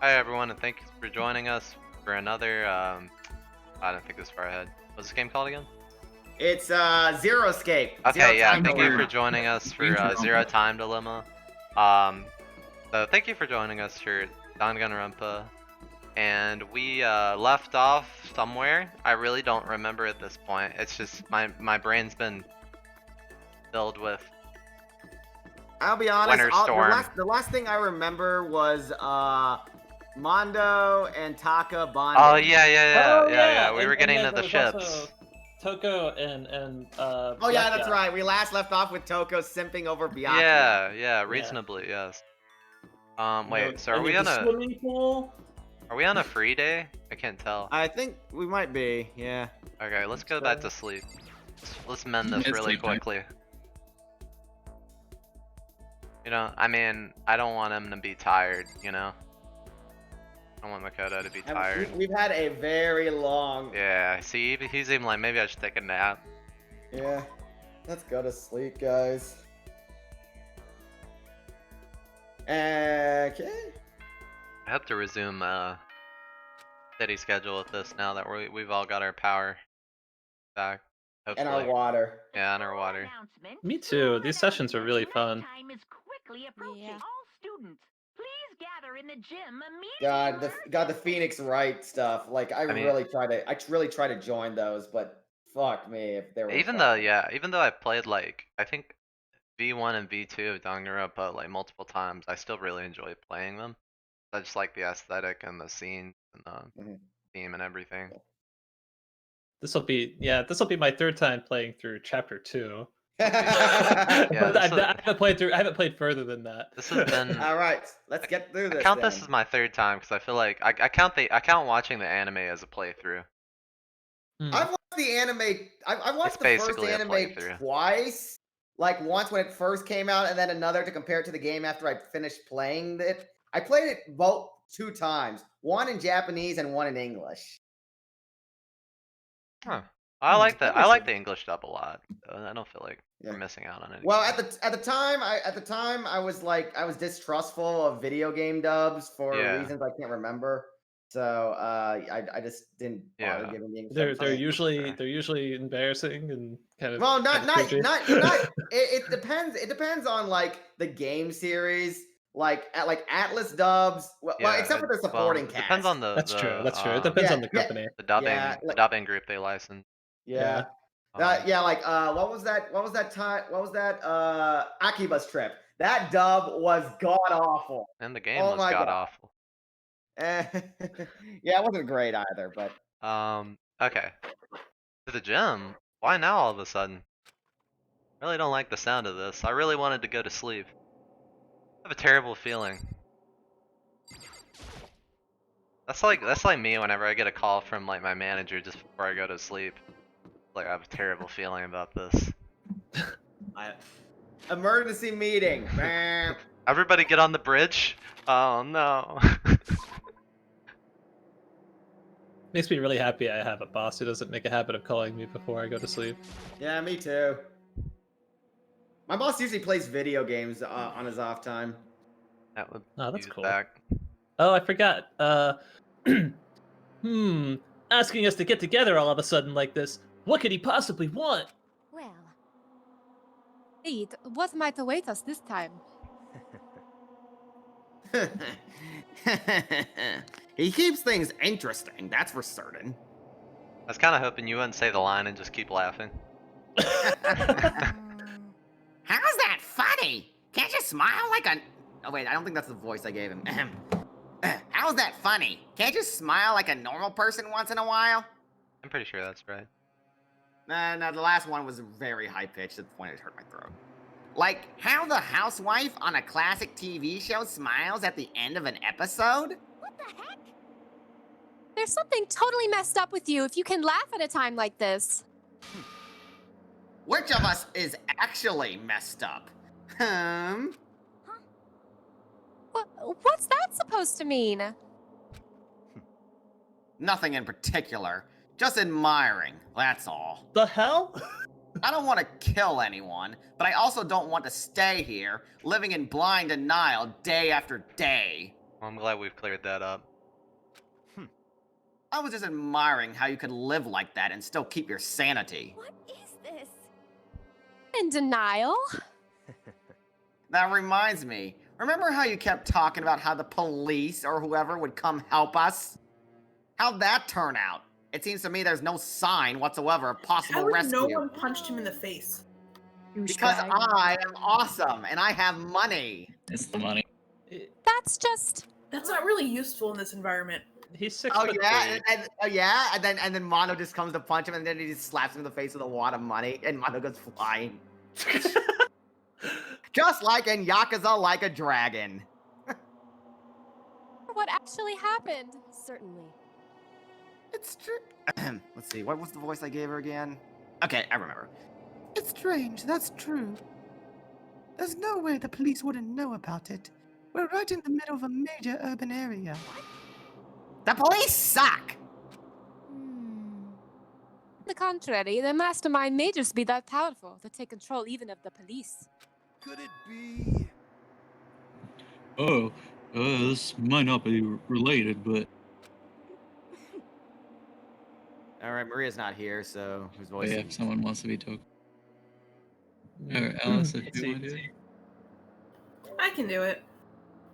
Hi everyone, and thank you for joining us for another. I don't think this far ahead. What's this game called again? It's Zero Escape. Zero Okay, yeah, Time thank you for Dilemma. joining us for Zero Time Dilemma. So thank you for joining us for Danganronpa, and we left off somewhere. I really don't remember at this point. It's just my brain's been filled with I'll be honest. Winter Storm. The last thing I remember was Mondo and Taka bonding. Oh yeah. We and, were getting and to then the there was ships. also Toko and Oh yeah, that's right. We last left off with Toko simping over Byakuya. Yeah, reasonably, yes. Wait, so and the swimming pool? are we on a free day? I can't tell. I think we might be. Yeah. Okay, let's go back to sleep. Let's mend this really quickly. You know, I mean, I don't want him to be tired, you know? I don't want Makoto to be tired. We've had a very long. Yeah, see, he's even like, maybe I should take a nap. Yeah. Let's go to sleep, guys. Okay. I hope to resume steady schedule with this now that we've all got our power back. Hopefully. And our water. Yeah, and our water. Me too. These sessions are really fun. Time is quickly approaching. Yeah. All students, please gather in the gym immediately. God, the Phoenix Wright stuff. Like, I mean- really try to join those, but fuck me if they were. Even though I played like I think V1 and V2 of Danganronpa like multiple times, I still really enjoy playing them. I just like the aesthetic and the scene and the theme and everything. This will be my third time playing through chapter 2. Yeah, But I haven't played further than that. This has been. All right, let's get through this. I count then. this as my third time because I feel like I count watching the anime as a playthrough. I've watched the anime. I've watched It's the first basically a anime playthrough. twice. Like once when it first came out, and then another to compare it to the game after I finished playing it. I played it both 2 times, one in Japanese and one in English. Huh. I like that. I like the English dub a lot. I don't feel like we're missing out on anything. Well, at the time, I was distrustful of video game dubs for reasons I can't remember. So I just didn't bother giving the English. They're usually embarrassing and kind of. Well, not. It depends. It depends on like the game series, like Atlas dubs. Well, except for the supporting cast. It depends on the. That's true. That's true. It depends on the company. The dubbing group they license. Yeah. Like what was that Akiba's Trip? That dub was god awful. And the game was god awful. Yeah, it wasn't great either, but okay. To the gym? Why now all of a sudden? Really don't like the sound of this. I really wanted to go to sleep. I have a terrible feeling. That's like me whenever I get a call from like my manager just before I go to sleep. Like I have a terrible feeling about this. Emergency meeting. Everybody get on the bridge. Oh no. Makes me really happy I have a boss who doesn't make a habit of calling me before I go to sleep. Yeah, me too. My boss usually plays video games on his off time. That would that's cool. Back. Oh, I forgot. Asking us to get together all of a sudden like this. What could he possibly want? Well, indeed, what might await us this time? He keeps things interesting, that's for certain. I was kind of hoping you wouldn't say the line and just keep laughing. How's that funny? Can't you smile like a... Oh wait, I don't think that's the voice I gave him. How's that funny? Can't you smile like a normal person once in a while? I'm pretty sure that's right. No, the last one was very high-pitched to the point it hurt my throat. Like, how the housewife on a classic TV show smiles at the end of an episode? What the heck? There's something totally messed up with you if you can laugh at a time like this. Which of us is actually messed up? What's that supposed to mean? Nothing in particular. Just admiring, that's all. The hell? I don't want to kill anyone, but I also don't want to stay here, living in blind denial day after day. Well, I'm glad we've cleared that up. I was just admiring how you could live like that and still keep your sanity. What is this? In denial? That reminds me. Remember how you kept talking about how the police or whoever would come help us? How'd that turn out? It seems to me there's no sign whatsoever of possible How would rescue. no one punched him in the face? Because I am awesome and I have money. It's the money. That's just... That's not really useful in this environment. He's 6'3". Oh yeah, and then Mono just comes to punch him, and then he just slaps him in the face with a wad of money, and Mono goes flying. Just like in Yakuza Like a Dragon. What actually happened? Certainly. It's true. Let's see, what was the voice I gave her again? Okay, I remember. It's strange, that's true. There's no way the police wouldn't know about it. We're right in the middle of a major urban area. The police suck! The contrary, the mastermind may just be that powerful to take control even of the police. Could it be? Oh, this might not be related, but Alright, Maria's not here, so whose oh, voice? yeah, if someone wants to be token. Alright, Alice, if you want to do it. I can do it.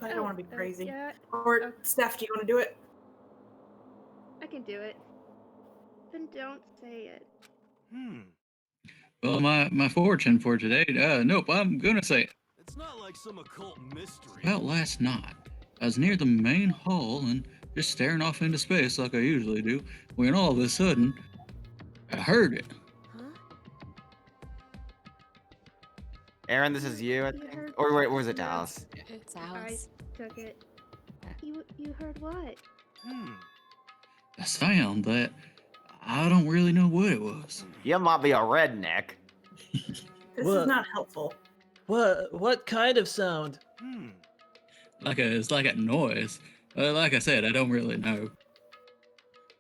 But I don't want to be crazy. Yeah, Or, Steph, do you want to do it? I can do it. Then don't say it. Well, my fortune for today, nope, I'm gonna say it. It's not like some occult mystery. About last night, I was near the main hall and just staring off into space like I usually do, when all of a sudden, I heard it. Aaron, this is you, I You think? heard- Or wait, was it Dallas? It's I Alice. took it. You heard what? A sound that I don't really know what it was. You might be a redneck. This What? is not helpful. What kind of sound? It's like a noise. Like I said, I don't really know.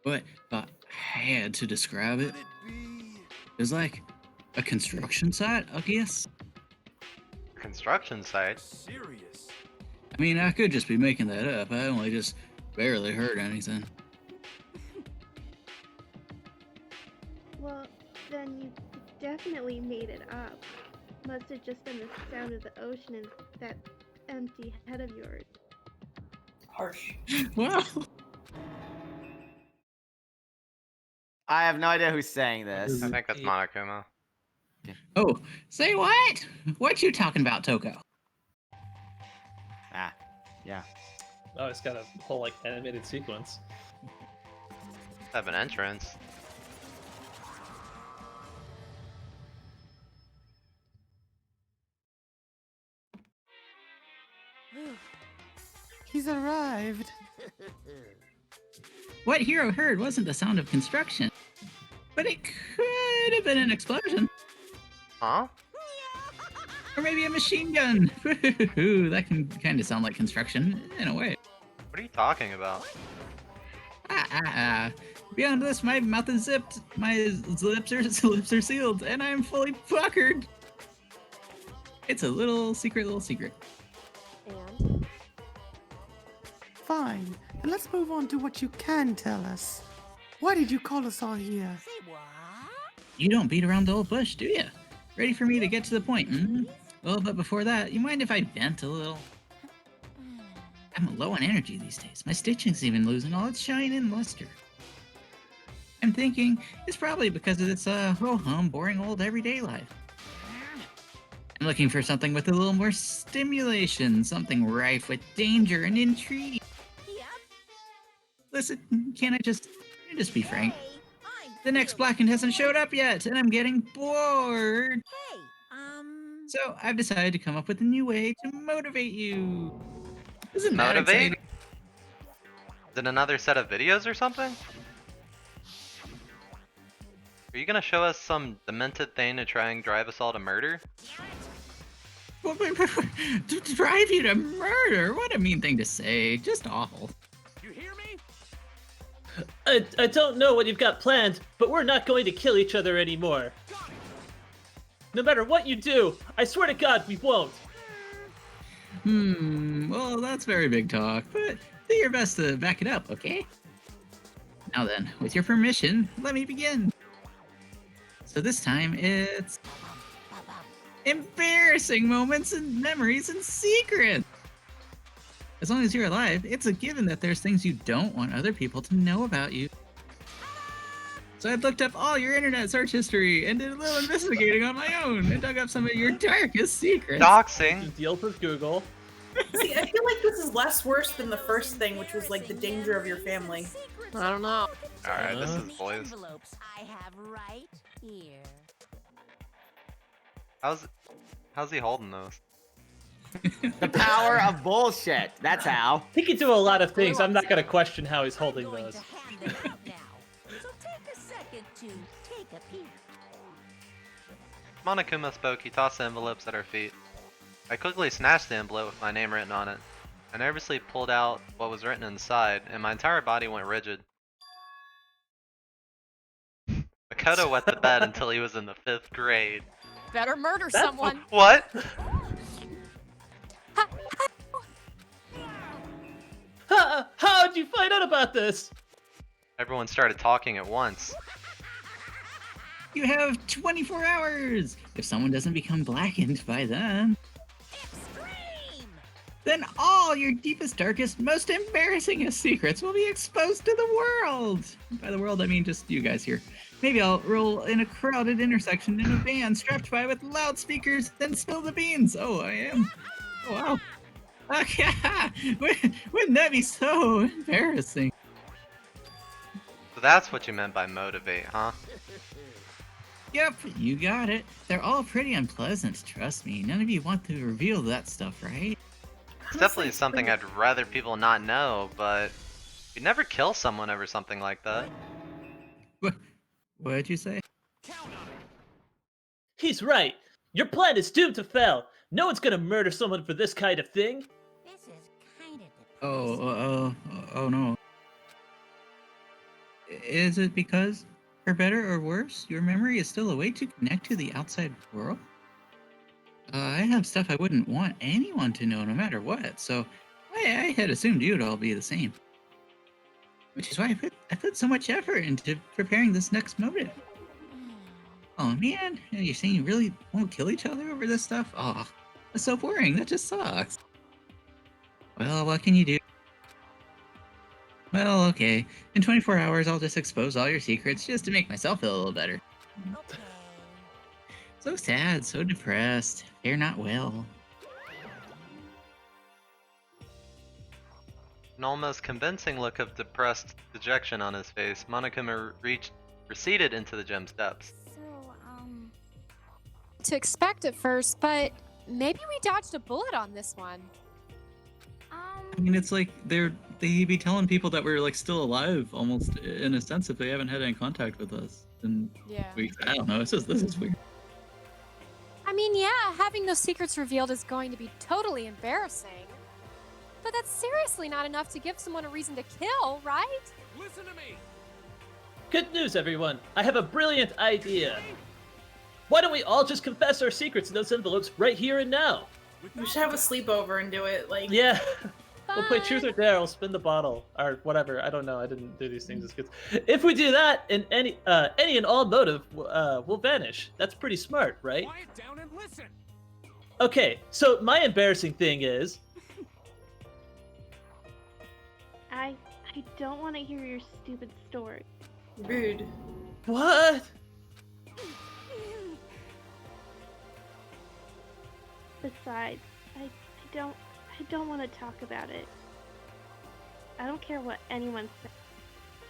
But if I had to describe it, Could it be? it's like a construction site, I guess. Construction site? Serious. I mean, I could just be making that up. I only just barely heard anything. Well, then you definitely made it up. Must have just been the sound of the ocean and that empty head of yours. Harsh. Wow. I have no idea who's saying this. I think that's Monokuma. Oh, say what? What you talking about, Toko? Ah, yeah. Oh, it's got a whole like animated sequence. Have an entrance. He's arrived. What Hero heard wasn't the sound of construction, but it could have been an explosion. Huh? Or maybe a machine gun. That can kind of sound like construction, in a way. What are you talking about? Beyond this, my mouth is zipped, my lips are sealed, and I'm fully puckered. It's a little secret. And? Fine, and let's move on to what you can tell us. Why did you call us all here? You don't beat around the old bush, do you? Ready for me to get to the point, hmm? Well, but before that, you mind if I vent a little? I'm low on energy these days. My stitching's even losing all its shine and luster. I'm thinking it's probably because of this, boring old everyday life. I'm looking for something with a little more stimulation, something rife with danger and intrigue. Listen, can't I just be frank? The next Blackened hasn't showed up yet, and I'm getting bored. So I've decided to come up with a new way to motivate you. Isn't that Motivate? exciting? Is it another set of videos or something? Are you gonna show us some demented thing to try and drive us all to murder? To drive you to murder? What a mean thing to say. Just awful. You hear me? I don't know what you've got planned, but we're not going to kill each other anymore. No matter what you do, I swear to God, we won't. Well, that's very big talk, but do your best to back it up, okay? Now then, with your permission, let me begin. So this time it's embarrassing moments and memories and secrets. As long as you're alive, it's a given that there's things you don't want other people to know about you. So I looked up all your internet search history and did a little investigating on my own and dug up some of your darkest secrets. Doxing. Deals with Google. See, I feel like this is less worse than the first thing, which was like the danger of your family. I don't know. Alright, this is boys. Envelopes I have right here. How's he holding those? The power of bullshit. That's how. He can do a lot of things. I'm not gonna question how he's holding I'm going those. to hand them out now. So take a second to take a peek. Monokuma spoke, he tossed the envelopes at our feet. I quickly snatched the envelope with my name written on it. I nervously pulled out what was written inside, and my entire body went rigid. Makoto wet the bed until he was in the 5th grade. Better murder someone. What? How'd you find out about this? Everyone started talking at once. You have 24 hours! If someone doesn't become blackened by then, Extreme! then all your deepest, darkest, most embarrassingest secrets will be exposed to the world! By the world, I mean just you guys here. Maybe I'll roll in a crowded intersection in a van strapped by with loudspeakers, then spill the beans. Oh, I am. Oh, wow. Wouldn't that be so embarrassing? So that's what you meant by motivate, huh? Yep, you got it. They're all pretty unpleasant, trust me. None of you want to reveal that stuff, right? It's definitely something I'd rather people not know, but you'd never kill someone over something like that. What'd you say? He's right. Your plan is doomed to fail. No one's gonna murder someone for this kind of thing. This is kind of Oh no. Is it because, for better or worse, your memory is still a way to connect to the outside world? I have stuff I wouldn't want anyone to know no matter what, so I had assumed you'd all be the same. Which is why I put so much effort into preparing this next motive. Oh man, you're saying you really won't kill each other over this stuff? Oh, that's so boring, that just sucks. Well, what can you do? Well, okay. In 24 hours, I'll just expose all your secrets just to make myself feel a little better. okay. So sad, so depressed. They're not well. An almost convincing look of depressed dejection on his face, Monokuma receded into the gem's depths. So, to expect at first, but maybe we dodged a bullet on this one. I mean, it's like they'd be telling people that we're like still alive, almost in a sense, if they haven't had any contact with us in Yeah. weeks. I don't know. This is weird. I mean, yeah, having those secrets revealed is going to be totally embarrassing. But that's seriously not enough to give someone a reason to kill, right? Listen to me. Good news, everyone. I have a brilliant idea. Why don't we all just confess our secrets in those envelopes right here and now? We should have a sleepover and do it. Like, Yeah. We'll play Fine. truth or dare. We'll spin the bottle or whatever. I don't know. I didn't do these things as kids. If we do that, and any and all motive will vanish. That's pretty smart, right? Quiet down and listen. Okay. So my embarrassing thing is, I don't want to hear your stupid story. rude. what? Besides, I don't want to talk about it. I don't care what anyone says.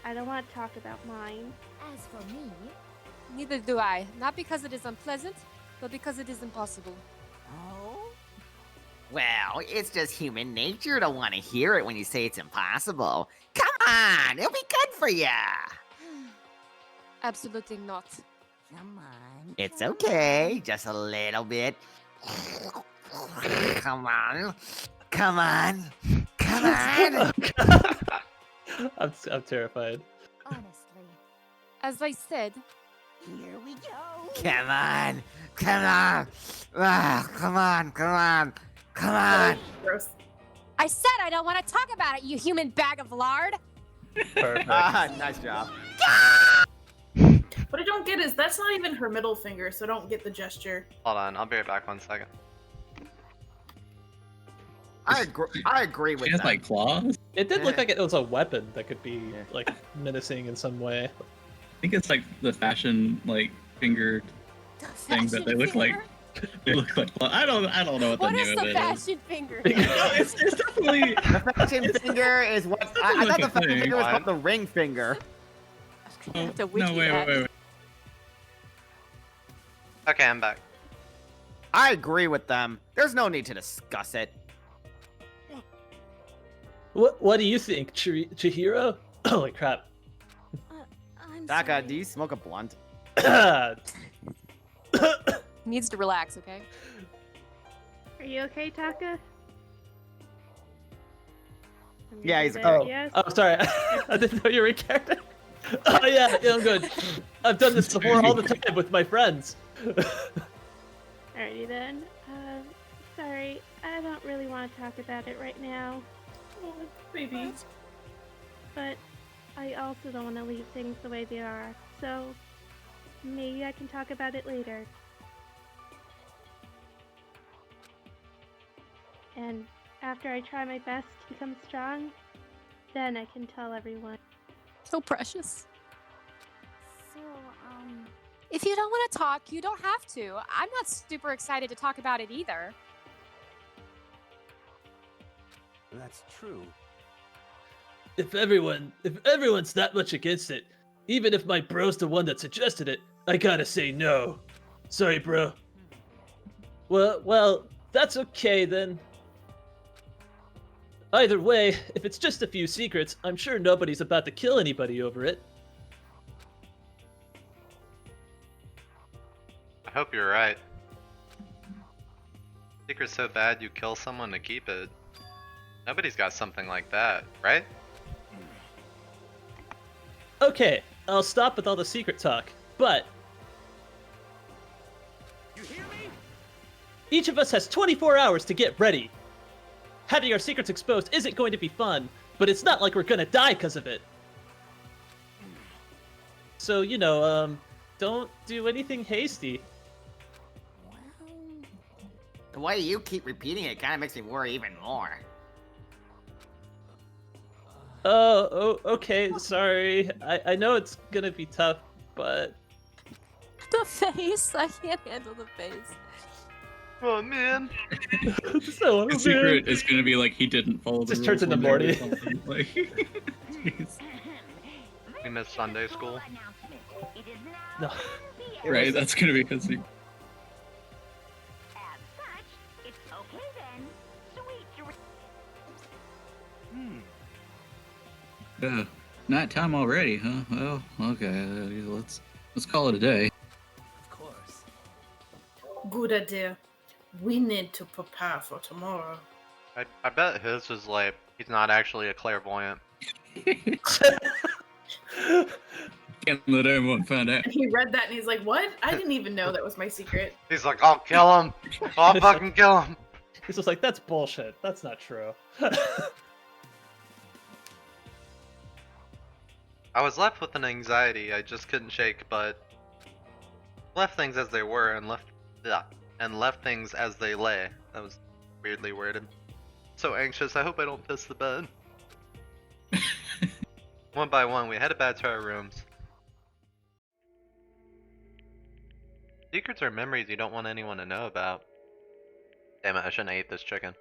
I don't want to talk about mine. As for me, Neither do I. Not because it is unpleasant, but because it is impossible. oh, Well, it's just human nature to want to hear it when you say it's impossible. Come on, it'll be good for ya. Absolutely not. come on. It's come okay, just a little bit. Come on, come on, come on. I'm terrified. on. Honestly, As I said, here we go. Come on, come on. Ah, come on, come on. Come on. Gross. I said I don't want to talk about it, you human bag of lard. Perfect. Nice job. What I don't get is that's not even her middle finger, so I don't get the gesture. Hold on, I'll be right back 1 second. I agree with She has that. like claws. It did look like it was a weapon that could be Yeah. like menacing in some way. I think it's like the fashion like finger thing that they look like. They look like claws. I don't know what the What name is of the it is. fashion finger? No, it's definitely. The fashion finger is what I thought the fashion thing. finger was called What? the ring finger. I have to No, wiki wait. that. Okay, I'm back. I agree with them. There's no need to discuss it. What do you think, Chihiro? Holy crap. I'm Taka, sorry. do you smoke a blunt? Needs to relax, okay? Are you okay, Taka? I'm Yeah, gonna he's say okay. Yes. Oh, sorry. I didn't know you were in character. Oh, yeah, I'm good. I've done this before all the time with my friends. Alrighty then. Sorry, I don't really want to talk about it right now, Oh, baby. but I also don't want to leave things the way they are, so maybe I can talk about it later. And after I try my best to become strong, then I can tell everyone. So precious. So, if you don't want to talk, you don't have to. I'm not super excited to talk about it either. That's true. If everyone's that much against it, even if my bro's the one that suggested it, I gotta say no. Sorry, bro. Well, that's okay then. Either way, if it's just a few secrets, I'm sure nobody's about to kill anybody over it. I hope you're right. Secret's so bad you kill someone to keep it. Nobody's got something like that, right? Okay, I'll stop with all the secret talk, but You hear me? each of us has 24 hours to get ready. Having our secrets exposed isn't going to be fun, but it's not like we're gonna die because of it. So, don't do anything hasty. The way you keep repeating it kind of makes me worry even more. Oh, okay, sorry. I know it's gonna be tough, but... The face. I can't handle the face. Oh man. So, The secret is gonna be like he didn't follow the Just rules turns into one day or Morty. something. Like, jeez. We missed Sunday school. No. Right, that's gonna be his secret. As such, it's okay then. Sweet dreams. Night time already, huh? Well, okay, let's call it a day. Of course. Good idea. We need to prepare for tomorrow. I bet his is like, he's not actually a clairvoyant. Can't let anyone find out. And he read that and he's like, what? I didn't even know that was my secret. He's like, I'll kill him. I'll fucking kill him. He's just like, that's bullshit. That's not true. I was left with an anxiety I just couldn't shake, but left things as they were and left things as they lay. That was weirdly worded. So anxious, I hope I don't piss the bed. One by one, we headed back to our rooms. Secrets are memories you don't want anyone to know about. Damn it, I shouldn't have ate this chicken.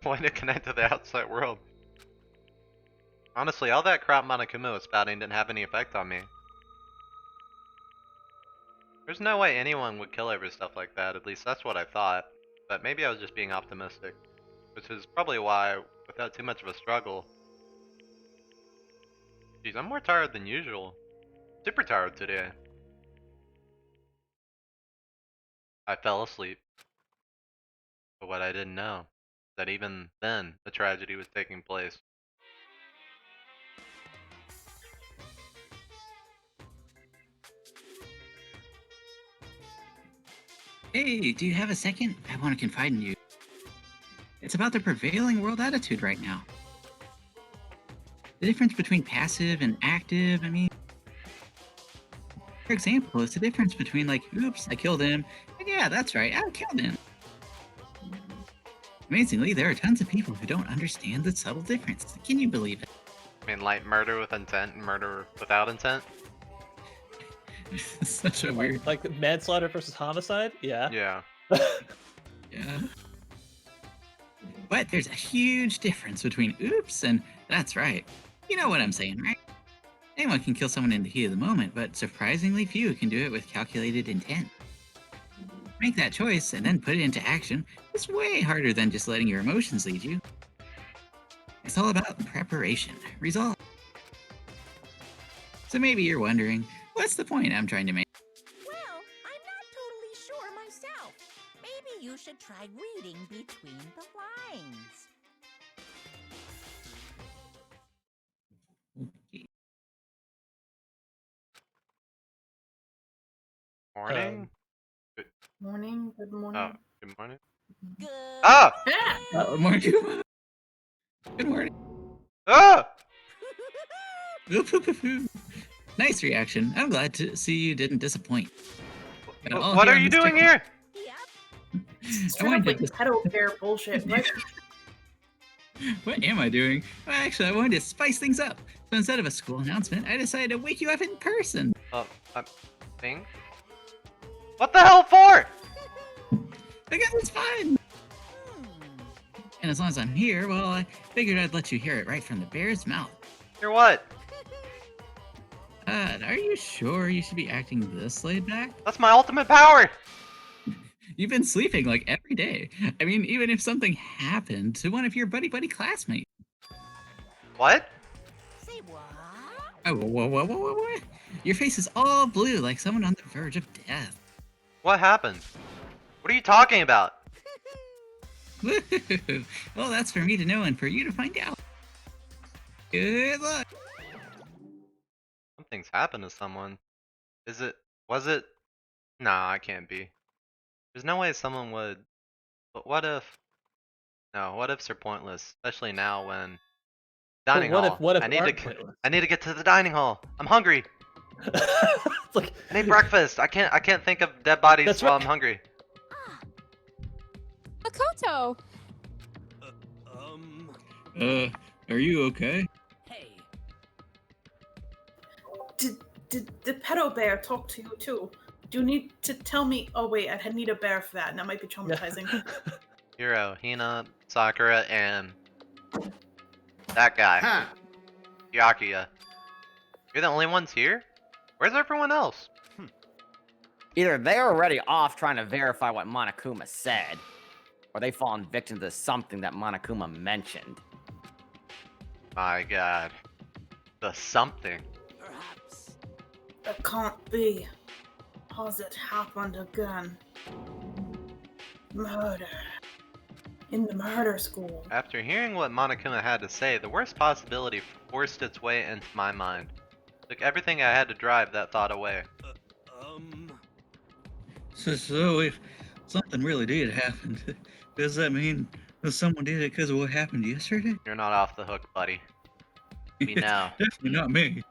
Why did it connect to the outside world? Honestly, all that crap Monokuma was spouting didn't have any effect on me. There's no way anyone would kill over stuff like that, at least that's what I thought. But maybe I was just being optimistic. Which is probably why, without too much of a struggle... Jeez, I'm more tired than usual. Super tired today. I fell asleep. But what I didn't know, that even then, a tragedy was taking place. Hey, do you have a second? I want to confide in you. It's about the prevailing world attitude right now. The difference between passive and active, I mean, for example, it's the difference between like, oops, I killed him, and yeah, that's right, I killed him. Amazingly, there are tons of people who don't understand the subtle difference. Can you believe it? I mean, like murder with intent and murder without intent? Such a weird... Like manslaughter versus homicide? Yeah. Yeah. Yeah. But there's a huge difference between oops and that's right. You know what I'm saying, right? Anyone can kill someone in the heat of the moment, but surprisingly few can do it with calculated intent. Make that choice and then put it into action is way harder than just letting your emotions lead you. It's all about preparation, resolve. So maybe you're wondering, what's the point I'm trying to make? Well, I'm not totally sure myself. Maybe you should try reading between the lines. Morning? Morning, good morning. Oh, good morning. Good. Ah! Morning. Good morning. Ah! Nice reaction. I'm glad to see you didn't disappoint. What are you doing here? Straight up like pedo bear bullshit. What? What am I doing? Well, actually, I wanted to spice things up. So instead of a school announcement, I decided to wake you up in person. Thing? What the hell for? Because it's fun. And as long as I'm here, well, I figured I'd let you hear it right from the bear's mouth. Hear what? Are you sure you should be acting this laid back? That's my ultimate power! You've been sleeping like every day. I mean, even if something happened to one of your buddy classmates. What? Say what? Oh, what? Your face is all blue like someone on the verge of death. What happened? What are you talking about? Well, that's for me to know and for you to find out. Good luck. Something's happened to someone. Was it? Nah, it can't be. There's no way someone would. But what if? No, what ifs are pointless, especially now when dining hall. What if I need aren't to pointless? I need to get to the dining hall. I'm hungry. It's like, I need breakfast. I can't think of dead bodies That's while right. I'm hungry. Makoto! Are you okay? Hey. Did the pedo bear talk to you too? Do you need to tell me? Oh wait, I need a bear for that, and that might be traumatizing. Hiro, Hina, Sakura, and that guy, Huh. Yakuya. You're the only ones here? Where's everyone else? Either they're already off trying to verify what Monokuma said, or they've fallen victim to something that Monokuma mentioned. My god. The something. Perhaps. That can't be. How's it happened again? Murder. In the murder school. After hearing what Monokuma had to say, the worst possibility forced its way into my mind. Took everything I had to drive that thought away. So if something really did happen, does that mean that someone did it because of what happened yesterday? You're not off the hook, buddy. We know. Definitely not me.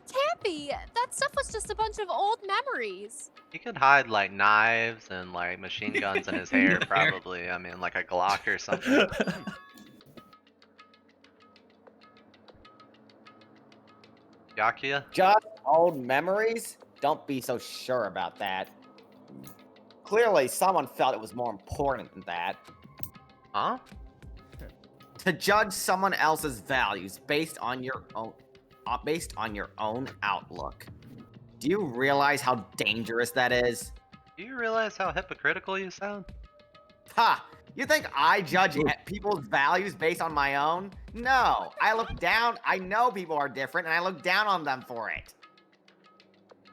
Tappy, that stuff was just a bunch of old memories. He could hide like knives and like machine guns in his hair, probably. I mean, like a Glock or something. Yakuya? Just old memories? Don't be so sure about that. Clearly, someone felt it was more important than that. Huh? To judge someone else's values based on your own outlook. Do you realize how dangerous that is? Do you realize how hypocritical you sound? Ha! You think I judge people's values based on my own? No, I look down. I know people are different, and I look down on them for it.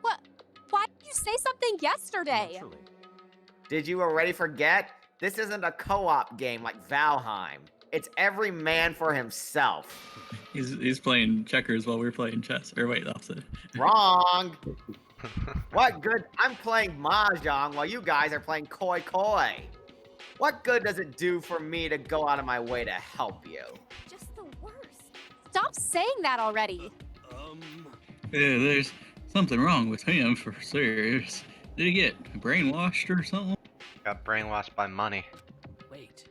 What? Why did you say something yesterday? Naturally. Did you already forget? This isn't a co-op game like Valheim. It's every man for himself. He's playing checkers while we're playing chess. Or wait, opposite. Wrong. What good? I'm playing mahjong while you guys are playing koi koi. What good does it do for me to go out of my way to help you? Just the worst. Stop saying that already. Yeah, there's something wrong with him for serious. Did he get brainwashed or something? Got brainwashed by money. Wait.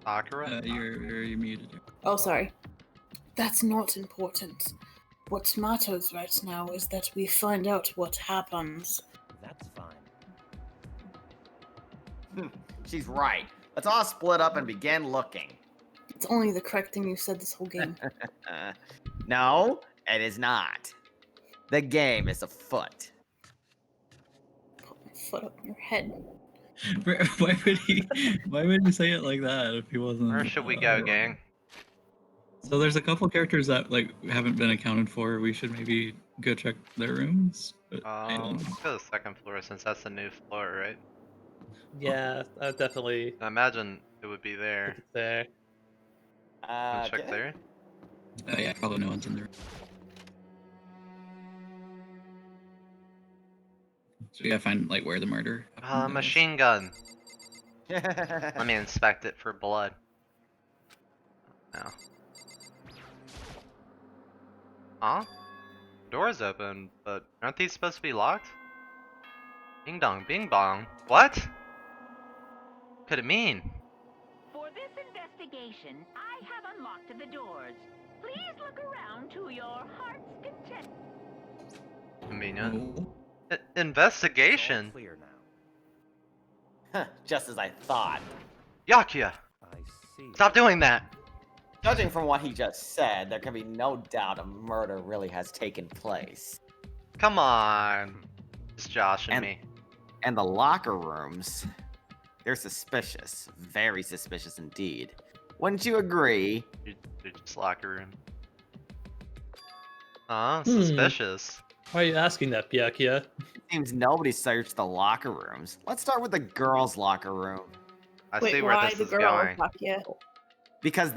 Sakura? You're muted. Oh, sorry. That's not important. What matters right now is that we find out what happens. That's fine. She's right. Let's all split up and begin looking. It's only the correct thing you said this whole game. No, it is not. The game is afoot. Put my foot up your head. Why would he say it like that if he wasn't? Where should we go, gang? So there's a couple characters that like haven't been accounted for. We should maybe go check their rooms. But I don't know. Let's go to the second floor since that's the new floor, right? Yeah, I definitely I imagine it would be there. think it's there. Wanna check Okay. there? Yeah, probably no one's in there. So we gotta find like where the murder. happened. Machine gun. Let me inspect it for blood. No. Huh? Door's open, but aren't these supposed to be locked? Ding dong, bing bong. What? Could it mean? For this investigation, I have unlocked the doors. Please look around to your heart's content. Convenient. Oh. Investigation? All clear now. Just as I thought. Yakuya! I see. Stop doing that! Judging from what he just said, there can be no doubt a murder really has taken place. Come on. It's Josh and me. And the locker rooms, they're suspicious. Very suspicious indeed. Wouldn't you agree? You're just locker room. Suspicious. Why are you asking that, Byakuya? Seems nobody searched the locker rooms. Let's start with the girls' locker room. I Wait, see where why this the is girl? going. Yeah. Because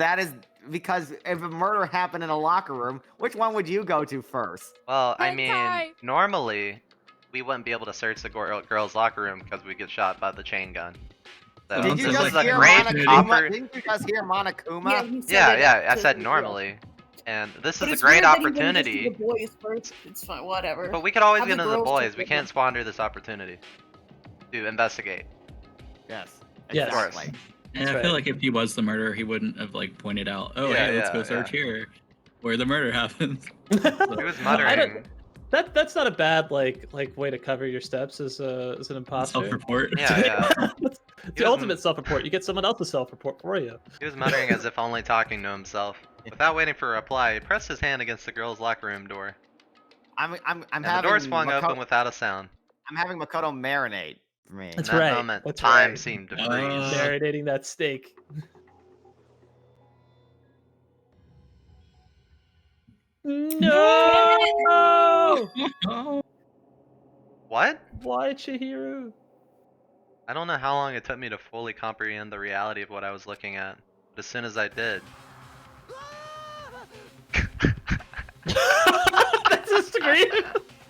if a murder happened in a locker room, which one would you go to first? Well, I mean, Hentai. normally we wouldn't be able to search the girls' locker room because we get shot by the chain gun. So Did you this just is a hear great Monokuma? Didn't you just hear Monokuma? he said Yeah, it yeah, I to said the normally, and this But is a it's great weird that he wouldn't just opportunity. do the boys first. It's fine, whatever. But we could always Have get the into the girls boys. check We it can't out. squander this opportunity to investigate. Yes. Yes. Exactly. And That's I feel right. like if he was the murderer, he wouldn't have like pointed out, "Oh, Yeah, hey, let's yeah, go search here, where the murder happened." He was muttering. That's not a bad like way to cover your steps as an imposter. Self-report. Yeah, yeah. It's He the was- ultimate self-report. You get someone else's self-report for you. He was muttering as if only talking to himself. Without waiting for a reply, he pressed his hand against the girls' locker room door. I'm And the having door swung Makoto, open without a sound. I'm having Makoto marinate for me. That's In that right, moment, that's time right. seemed to Uh, freeze. Marinating that steak. No! What? Why Chihiro? I don't know how long it took me to fully comprehend the reality of what I was looking at, but as soon as I did, That's a scream.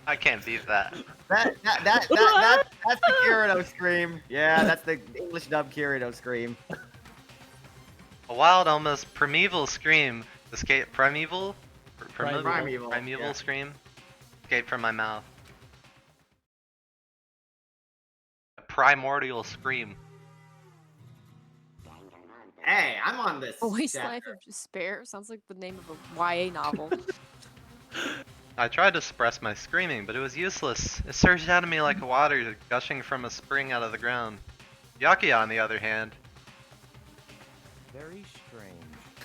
I can't beat that. That's the Kirito scream. Yeah, that's the English dub Kirito scream. A wild, almost primeval scream escaped. Primeval Yeah. scream escaped from my mouth. A primordial scream. Hey, I'm on this. Voice chapter. Life of Despair sounds like the name of a YA novel. I tried to suppress my screaming, but it was useless. It surged out of me like water gushing from a spring out of the ground. Yakuya, on the other hand, Very strange.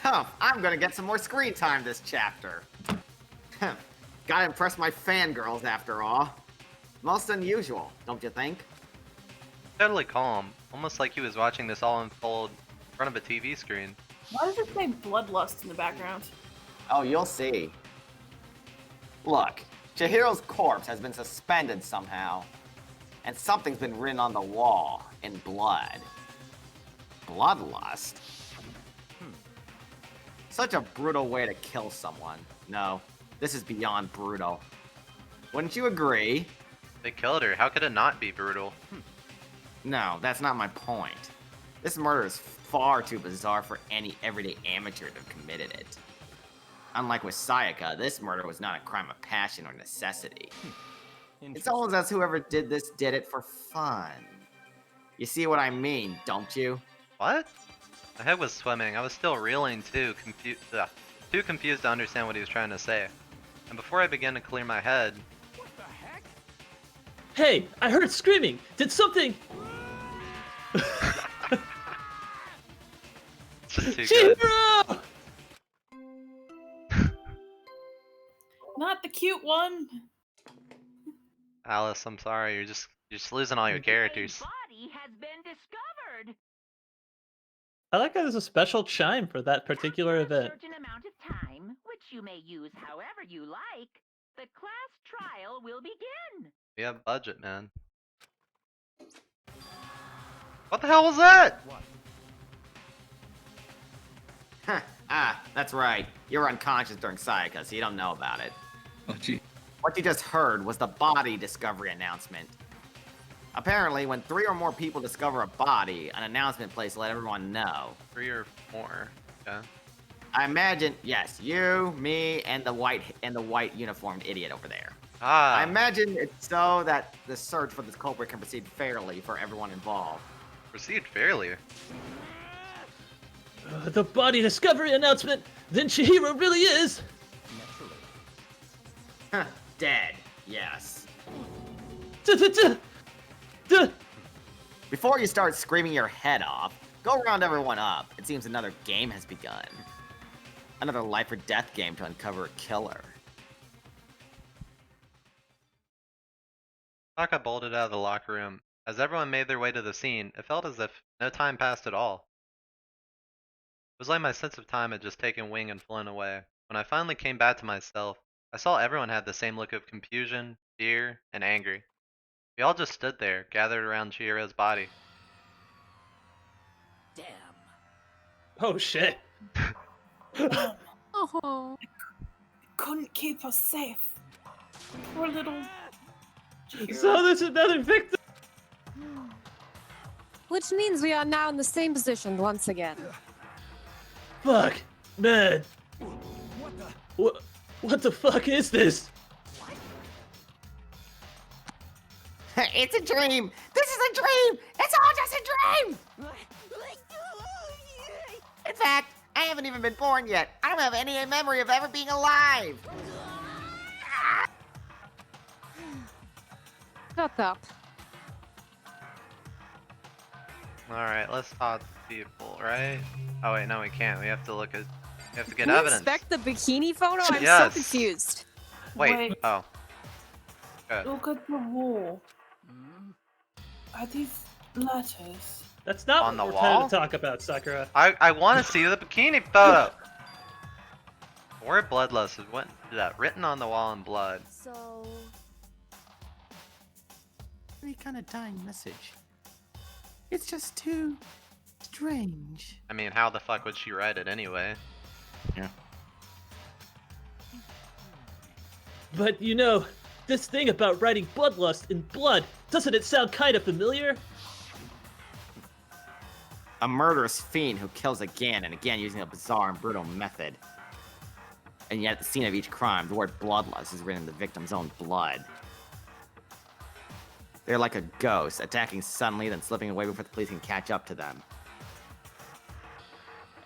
Huh, I'm gonna get some more screen time this chapter. Gotta impress my fangirls after all. Most unusual, don't you think? totally calm, almost like he was watching this all unfold in front of a TV screen. Why does it say bloodlust in the background? Oh, you'll see. Look, Chihiro's corpse has been suspended somehow, and something's been written on the wall in blood. Bloodlust? Such a brutal way to kill someone. No, this is beyond brutal. Wouldn't you agree? They killed her. How could it not be brutal? No, that's not my point. This murder is far too bizarre for any everyday amateur to have committed it. Unlike with Sayaka, this murder was not a crime of passion or necessity. It's almost as whoever did this did it for fun. You see what I mean, don't you? What? My head was swimming. I was still reeling too confused to understand what he was trying to say. And before I began to clear my head, Hey, I heard screaming. Did something? it's just too good. Chihiro! Not the cute one. Alice, I'm sorry. You're just losing all your characters. Body has been discovered. I like how there's a special chime for that particular After a event. certain amount of time, which you may use however you like, the class trial will begin. We have budget, man. What the hell was that? That's right. You were unconscious during Sayaka, so you don't know about it. Oh, gee. What you just heard was the body discovery announcement. Apparently, when 3 or more people discover a body, an announcement plays to let everyone know. 3 or 4. Okay. I imagine, yes, you, me, and the white uniformed idiot over there. I Ah, imagine it's so that the search for this culprit can proceed fairly for everyone involved. proceed fairly. The body discovery announcement. Then Chihiro really is. Naturally. Dead, yes. Duh. Before you start screaming your head off, go round everyone up. It seems another game has begun. Another life or death game to uncover a killer. Taka bolted out of the locker room. As everyone made their way to the scene, it felt as if no time passed at all. It was like my sense of time had just taken wing and flown away. When I finally came back to myself, I saw everyone had the same look of confusion, fear, and anger. We all just stood there, gathered around Chihiro's body. Damn. Oh shit. Oh. Couldn't keep us safe. Poor little. So there's another victim. Which means we are now in the same position once again. Fuck, man. What the fuck is this? It's a dream! This is a dream! It's all just a dream! In fact, I haven't even been born yet. I don't have any memory of ever being alive. Shut up. Alright, let's talk to people, right? Oh wait, no we can't. We have to look at... We have to get Can you evidence. expect the bikini photo? I'm Yes. so confused. Wait, oh. Good. Look at the wall. Are these letters? That's not On what the we're trying wall? to talk about, Sakura. I want to see the bikini photo! The word bloodlust is written on the wall in blood. So, Any kind of dying message. It's just too strange. I mean, how the fuck would she write it anyway? But you know, this thing about writing bloodlust in blood, doesn't it sound kind of familiar? A murderous fiend who kills again and again using a bizarre and brutal method. And yet at the scene of each crime, the word bloodlust is written in the victim's own blood. They're like a ghost, attacking suddenly, then slipping away before the police can catch up to them.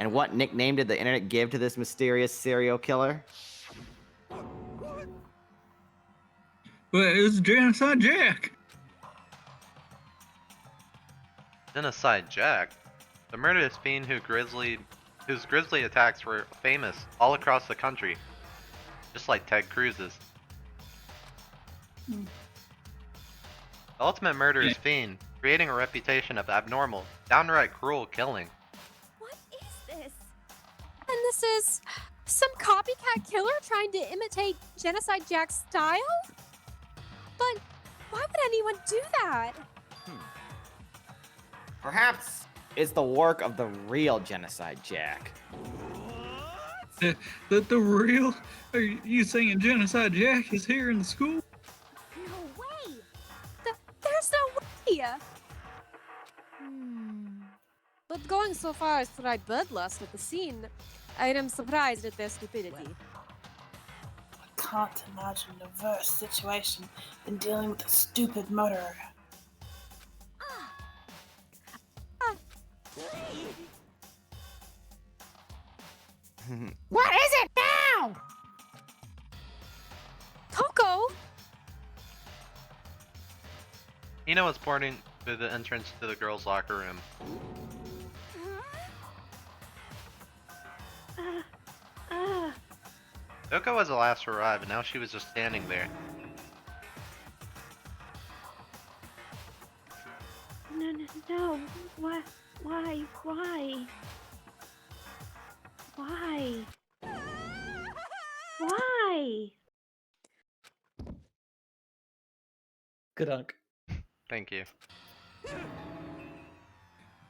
And what nickname did the internet give to this mysterious serial killer? Well, it was Genocide Jack. Genocide Jack? The murderous fiend whose grisly attacks were famous all across the country. Just like Ted Cruz's. The ultimate murderous fiend, creating a reputation of abnormal, downright cruel killing. What is this? and this is some copycat killer trying to imitate Genocide Jack's style? But why would anyone do that? Perhaps it's the work of the real Genocide Jack. The real? Are you saying Genocide Jack is here in the school? No way! but going so far as to write bloodlust at the scene, I am surprised at their stupidity. I can't imagine a worse situation than dealing with a stupid murderer. What is it now? Toko! Ina was pointing to the entrance to the girls' locker room. Oko was the last to arrive, and now she was just standing there. No. What? Why? Good unk. Thank you.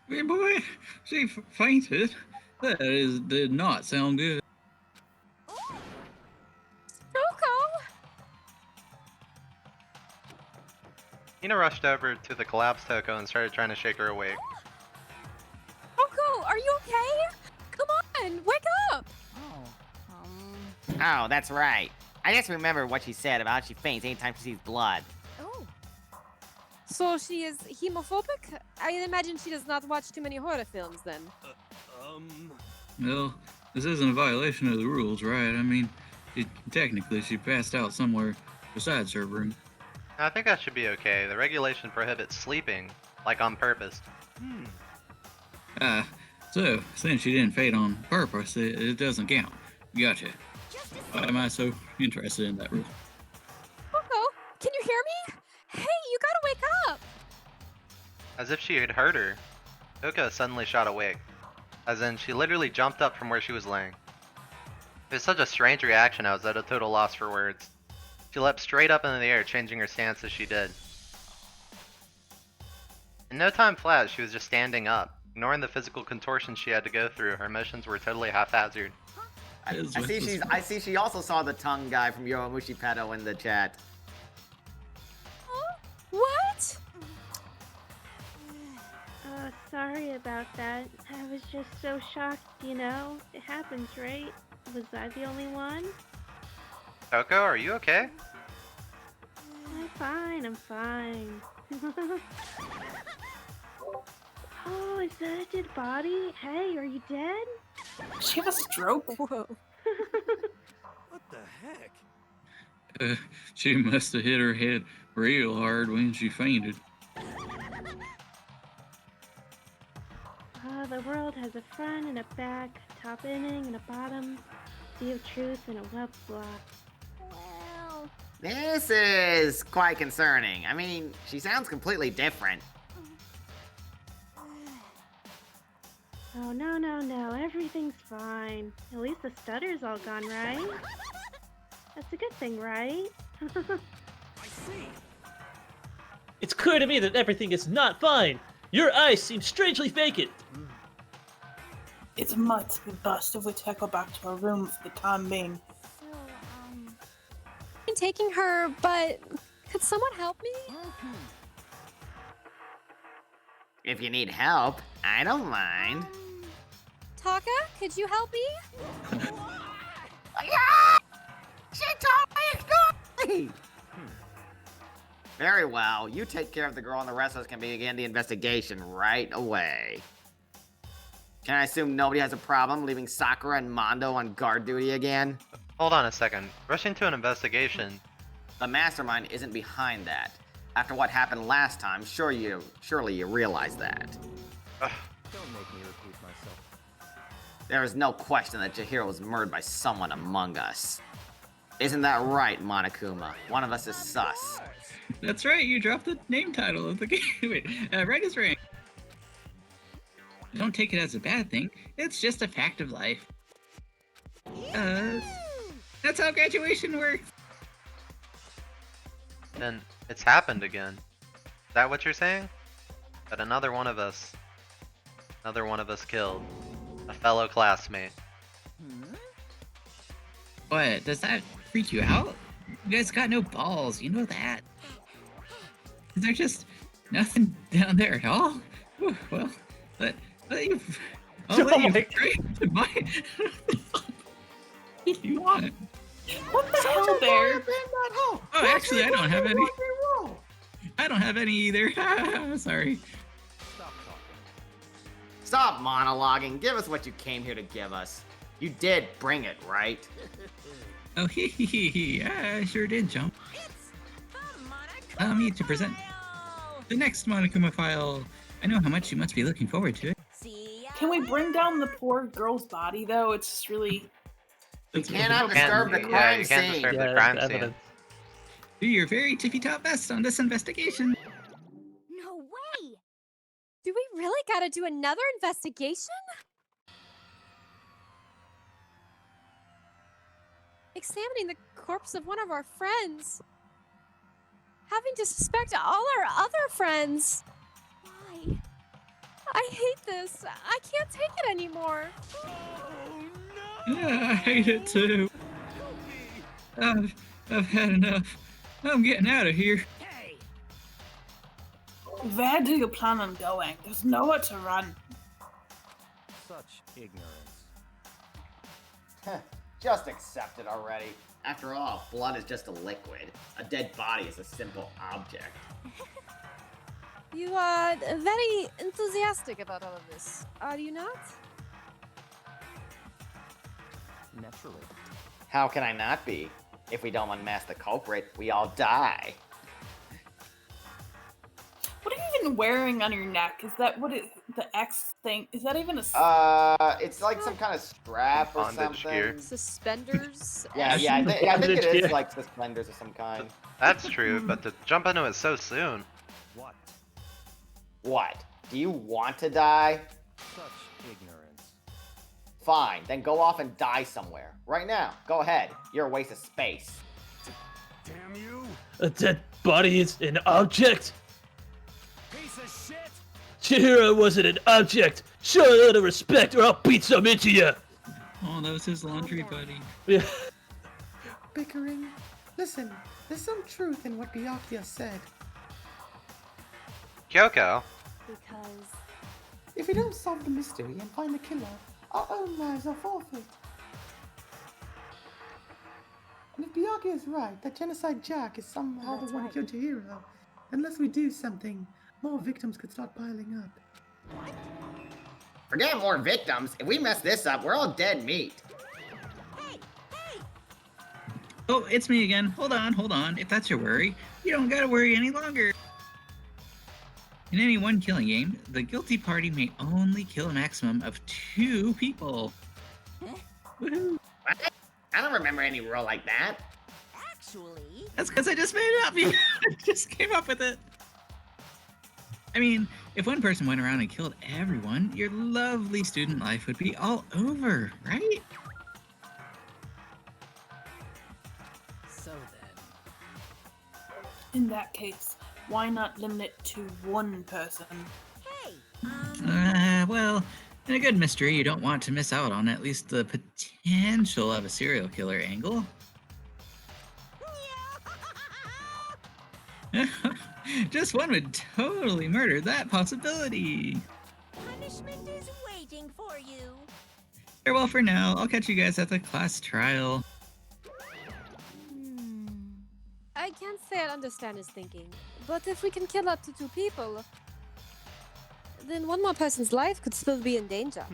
Hey boy, she fainted. Did not sound good. Toko! Ina rushed over to the collapsed Toko and started trying to shake her awake. Toko, are you okay? Come on, wake up! Oh, that's right. I just remember what she said about how she faints anytime she sees blood. Oh. So she is hemophobic? I imagine she does not watch too many horror films then. Well, this isn't a violation of the rules, right? I mean, technically she passed out somewhere besides her room. I think that should be okay. The regulation prohibits sleeping, like on purpose. So, since she didn't faint on purpose, it doesn't count. Gotcha. Why am I so interested in that rule? Toko, can you hear me? Hey, you gotta wake up! As if she had heard her, Oko suddenly shot awake. As in, she literally jumped up from where she was laying. It was such a strange reaction, I was at a total loss for words. She leapt straight up into the air, changing her stance as she did. In no time flat, she was just standing up. Ignoring the physical contortions she had to go through, her motions were totally haphazard. I see she also saw the tongue guy from Yowamushi Pedo in the chat. Huh? What? Sorry about that. I was just so shocked, you know? It happens, right? Was I the only one? Toko, are you okay? I'm fine. Oh, is that a dead body? Hey, are you dead? Did she have a stroke? Whoa. What the heck? She must have hit her head real hard when she fainted. The world has a front and a back, a top ending and a bottom, sea of truth and a web block. Well, This is quite concerning. I mean, she sounds completely different. Oh, no, everything's fine. At least the stutter's all gone, right? That's a good thing, right? I see. It's clear to me that everything is not fine. Your eyes seem strangely vacant. It might be best if we take her back to her room for the time being. so, I'm taking her, but could someone help me? If you need help, I don't mind. Taka, could you help me? She totally ignored me! Very well. You take care of the girl and the rest of us can begin the investigation right away. Can I assume nobody has a problem leaving Sakura and Mondo on guard duty again? Hold on a second. Rushing to an investigation. The mastermind isn't behind that. After what happened last time, surely you realize that. Ugh. Don't make me repeat myself. There is no question that Chihiro was murdered by someone among us. Isn't that right, Monokuma? One of us is sus. That's right, you dropped the name title of the game. Wait, right is right. Don't take it as a bad thing. It's just a fact of life. That's how graduation works. Then it's happened again. Is that what you're saying? That another one of us killed a fellow classmate. What? Does that freak you out? You guys got no balls, you know that. Is there just nothing down there at all? Whew, well, I'll let Oh you my break my. What do you want? What the hell, Bear? Oh, actually, I don't have any. I don't have any either. Sorry. Stop talking. Stop monologuing. Give us what you came here to give us. You did bring it, right? Oh, yeah, I sure did, Jump. It's the Monokuma Allow me to present file. the next Monokuma file. I know how much you must be looking forward to it. See ya Can we bring down the poor girl's body though? It's just really. We cannot You can't- disturb the yeah, crime you can't scene. disturb Yeah, the crime that's scene. evidence. Do your very tippy-top best on this investigation. No way. Do we really gotta do another investigation? Examining the corpse of one of our friends. Having to suspect all our other friends. Why? I hate this. I can't take it anymore. Yeah, I hate it too. I've had enough. I'm getting out of here. Hey. Where do you plan on going? There's nowhere to run. Such ignorance. Just accept it already. After all, blood is just a liquid. A dead body is a simple object. You are very enthusiastic about all of this, are you not? Naturally. How can I not be? If we don't unmask the culprit, we all die. What are you even wearing on your neck? Is that what it, the X thing? Is that even a? It's like some kind of strap or Bondage something. gear. Suspenders? Yeah, and- yeah, I think Bondage it is gear. like suspenders of some kind. That's true, but to jump into it so soon. What? What? Do you want to die? Such ignorance. Fine, then go off and die somewhere. Right now. Go ahead. You're a waste of space. Damn you! A dead body is an object. Piece of shit! Chihiro wasn't an object. Show a little respect, or I'll beat some into you. Oh, that was his laundry buddy. Yeah. Bickering. Listen, there's some truth in what Byakuya said. Kyoko. Because If we don't solve the mystery and find the killer, our own lives are forfeit. And if Byakuya is right, that Genocide Jack is somehow the one who killed Chihiro, unless we do something, more victims could start piling up. Forget more victims. If we mess this up, we're all dead meat. Hey. Hey. Oh, it's me again. Hold on. If that's your worry, you don't gotta worry any longer. In any one killing game, the guilty party may only kill a maximum of 2 people. Huh? Woohoo! I don't remember any rule like that. Actually. That's because I just made it up. I just came up with it. I mean, if one person went around and killed everyone, your lovely student life would be all over, right? So then. In that case, why not limit it to one person? Hey. Well, in a good mystery, you don't want to miss out on at least the potential of a serial killer angle. Just one would totally murder that possibility. Punishment is waiting for you. Farewell for now. I'll catch you guys at the class trial. I can't say I understand his thinking, but if we can kill up to 2 people, then one more person's life could still be in danger.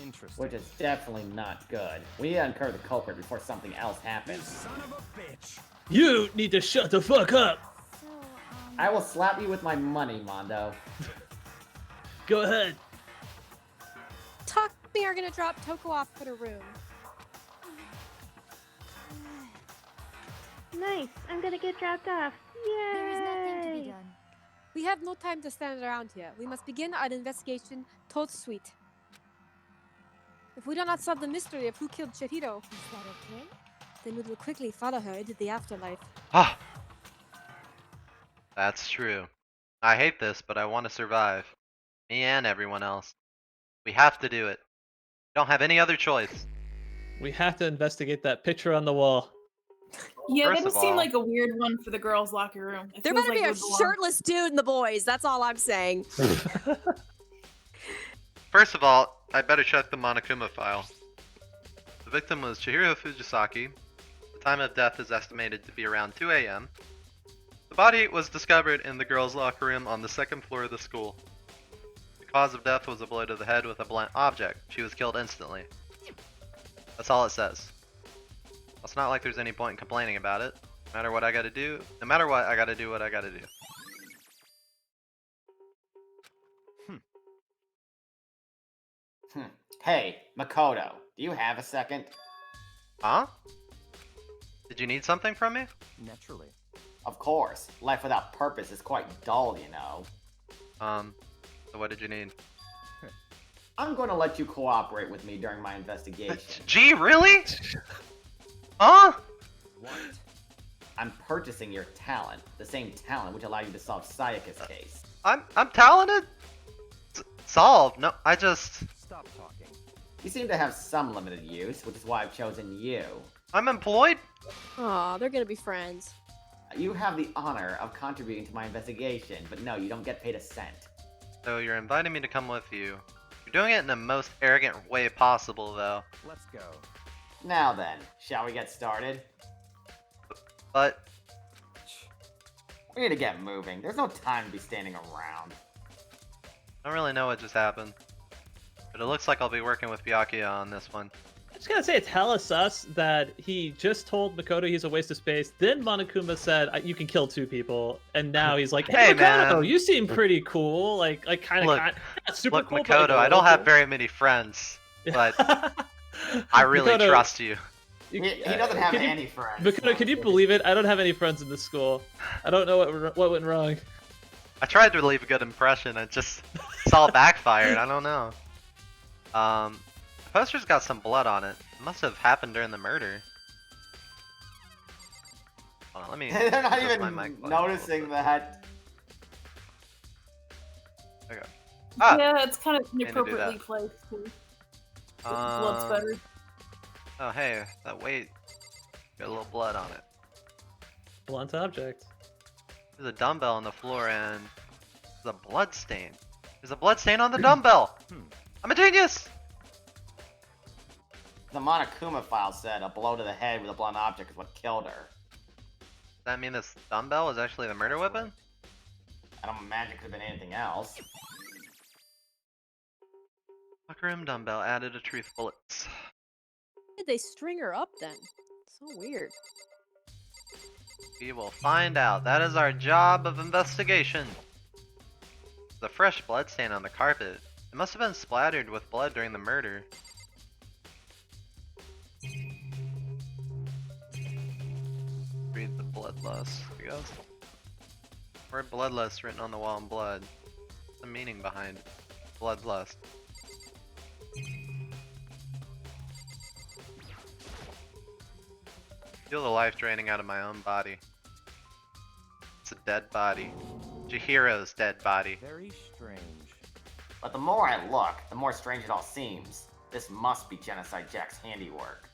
Interesting. Which is definitely not good. We need to uncover the culprit before something else You happens. son of a bitch! You need to shut the fuck up. So, I will slap you with my money, Mondo. Go ahead. Talk and me are gonna drop Toko off at her room. Nice. I'm gonna get dropped off. Yay! There is nothing to be done. We have no time to stand around here. We must begin our investigation tot suite. If we do not solve the mystery of who killed Chihiro, is that okay? Then we will quickly follow her into the afterlife. Ah. That's true. I hate this, but I want to survive. Me and everyone else. We have to do it. Don't have any other choice. We have to investigate that picture on the wall. Yeah, First that of would seem all- like a weird one for the girls' locker room. It There feels better like be it a would belong- shirtless dude in the boys. That's all I'm saying. First of all, I better check the Monokuma file. The victim was Chihiro Fujisaki. The time of death is estimated to be around 2 a.m. The body was discovered in the girls' locker room on the second floor of the school. The cause of death was a blow to the head with a blunt object. She was killed instantly. That's all it says. It's not like there's any point in complaining about it. No matter what I gotta do, I gotta do what I gotta do. Hey, Makoto, do you have a second? Huh? Did you need something from me? Naturally. Of course. Life without purpose is quite dull, you know. So what did you need? I'm going to let you cooperate with me during my investigation. Gee, really? Huh? What? I'm purchasing your talent, the same talent which allowed you to solve Sayaka's case. I'm talented? Solved? No, I just... Stop talking. You seem to have some limited use, which is why I've chosen you. I'm employed? Aw, they're gonna be friends. You have the honor of contributing to my investigation, but no, you don't get paid a cent. So you're inviting me to come with you. You're doing it in the most arrogant way possible, though. Let's go. Now then, shall we get started? But... We need to get moving. There's no time to be standing around. I don't really know what just happened. But it looks like I'll be working with Byakuya on this one. I just gotta say, it's hella sus that he just told Makoto he's a waste of space. Then Monokuma said you can kill 2 people, and now he's like, "Hey, Hey, Makoto, man. you seem pretty cool. Like kind Look, of super Look, cool." but, like, Makoto, a I don't little have cool." very many friends, but I really Makoto, trust you. He doesn't have can you- any friends. Makoto, can you believe it? I don't have any friends in this school. I don't know what went wrong. I tried to leave a good impression, it just it's all backfired, I don't know. The poster's got some blood on it. It must have happened during the murder. Hold on, let me They're not adjust my even mic volume a little noticing bit. that. Okay. Ah! Yeah, it's kind of do inappropriately that. placed too. Blood's better. Oh hey, that weight got a little blood on it. Blunt object. There's a dumbbell on the floor and there's a blood stain. There's a blood stain on the dumbbell! I'm a genius! The Monokuma file said a blow to the head with a blunt object is what killed her. Does that mean this dumbbell is actually the murder weapon? I don't imagine it could have been anything else. Locker room dumbbell added to truth bullets. Why did they string her up then? So weird. We will find out. That is our job of investigation. The fresh blood stain on the carpet. It must have been splattered with blood during the murder. Read the bloodlust, I guess. Word bloodlust written on the wall in blood. What's the meaning behind bloodlust? Feel the life draining out of my own body. It's a dead body. Chihiro's dead body. Very strange. But the more I look, the more strange it all seems. This must be Genocide Jack's handiwork.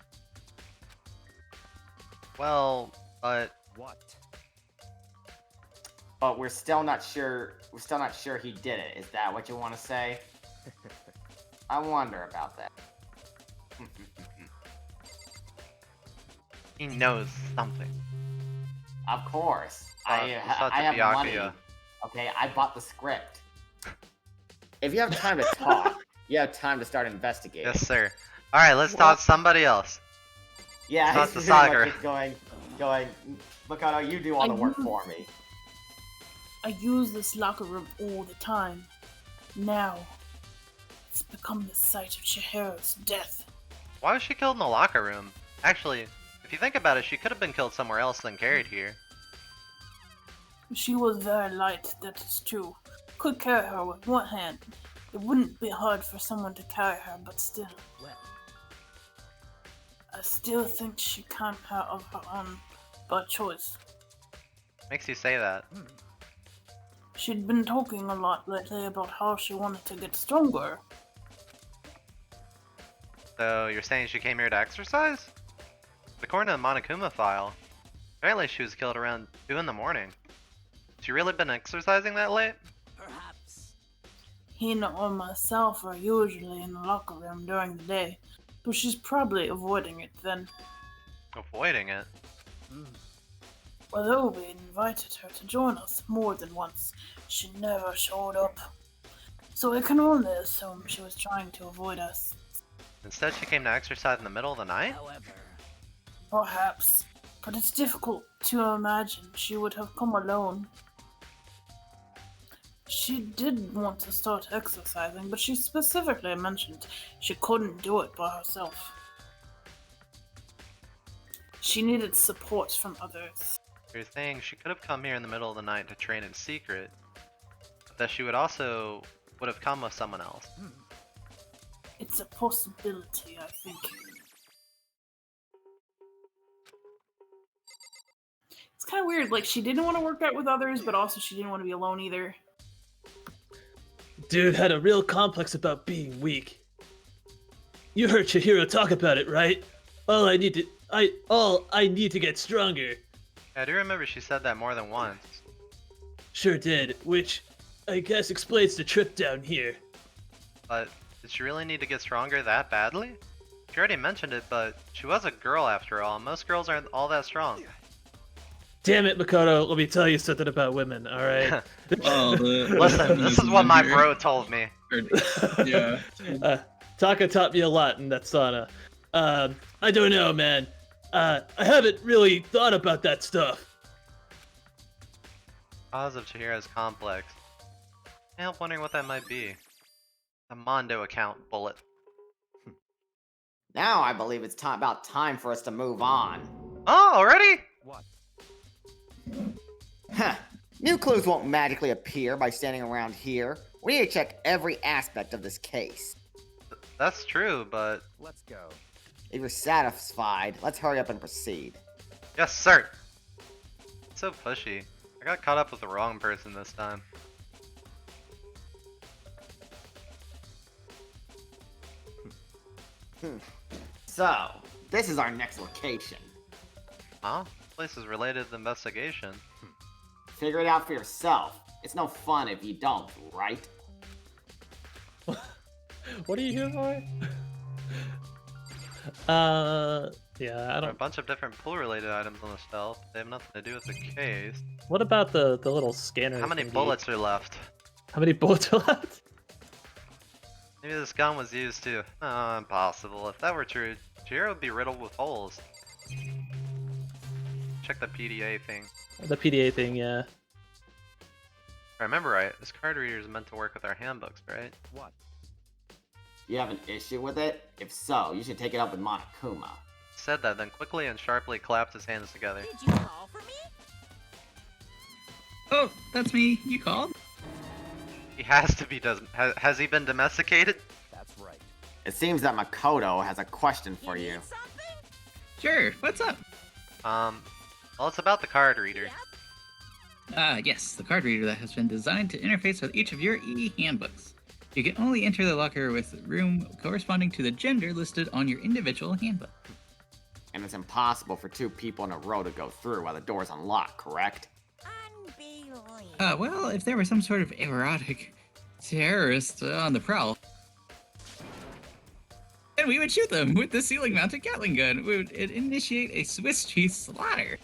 Well, but What? But we're still not sure. We're still not sure he did it. Is that what you want to say? I wonder about that. he knows something. Of course. Let's talk to I have money. Byakuya. Okay, I bought the script. If you have time to talk, you have time to start investigating. Yes, sir. Alright, let's talk to somebody else. Yeah, Talk he's to pretty much Sagar. just going, Makoto, you do all the work for me. I use this locker room all the time. Now, it's become the site of Chihiro's death. Why was she killed in the locker room? Actually, if you think about it, she could have been killed somewhere else than carried here. She was very light, that is true. Could carry her with one hand. It wouldn't be hard for someone to carry her, but still. Well, I still think she came out of her own by choice. Makes you say that. She'd been talking a lot lately about how she wanted to get stronger. So, you're saying she came here to exercise? According to the Monokuma file, apparently she was killed around 2 in the morning. She really been exercising that late? perhaps. Hina or myself are usually in the locker room during the day, but she's probably avoiding it then. Avoiding it? Although we invited her to join us more than once, she never showed up. So I can only assume she was trying to avoid us. Instead, she came to exercise in the middle of the night? Perhaps, but it's difficult to imagine she would have come alone. She did want to start exercising, but she specifically mentioned she couldn't do it by herself. She needed support from others. You're saying she could have come here in the middle of the night to train in secret, but that she would have come with someone else. It's a possibility, I think. It's kind of weird, like she didn't want to work out with others, but also she didn't want to be alone either. Dude had a real complex about being weak. You heard Chihiro talk about it, right? All I need to get stronger. Yeah, I do remember she said that more than once. Sure did, which I guess explains the trip down here. But did she really need to get stronger that badly? She already mentioned it, but she was a girl after all. Most girls aren't all that strong. Damn it, Makoto, let me tell you something about women, alright? Well, Listen, this is what my bro told me. Yeah. Taka taught me a lot in that sauna. I don't know, man. I haven't really thought about that stuff. Cause of Chihira's complex. Can't help wondering what that might be. A Mondo account bullet. Now I believe it's about time for us to move on. Oh, already? What? Huh. New clues won't magically appear by standing around here. We need to check every aspect of this case. That's true, but... Let's go. If you're satisfied, let's hurry up and proceed. Yes, sir! It's so pushy. I got caught up with the wrong person this time. So, this is our next location. Huh? This place is related to the investigation. Figure it out for yourself. It's no fun if you don't, right? What are you here for? Yeah, I There are a don't... bunch of different pool-related items on the shelf. They have nothing to do with the case. What about the little scanner? How many thingy? bullets are left? How many bullets are left? Maybe this gun was used too. Oh, impossible. If that were true, Chihiro would be riddled with holes. Check the PDA thing. The PDA thing, yeah. If I remember right, this card reader is meant to work with our handbooks, right? What? You have an issue with it? If so, you should take it up with Monokuma. Said that, then quickly and sharply clapped his hands together. Did you call for me? Oh, that's me. You called? He has to be, has he been domesticated? That's right. It seems that Makoto has a question for you. Need something? Sure. What's up? Well, it's about the card reader. Yep. Yes, the card reader that has been designed to interface with each of your handbooks. You can only enter the locker with room corresponding to the gender listed on your individual handbook. And it's impossible for two people in a row to go through while the door's unlocked, correct? Unbelievable. Well, if there were some sort of erotic terrorist on the prowl, then we would shoot them with the ceiling-mounted Gatling gun. We would initiate a Swiss cheese slaughter.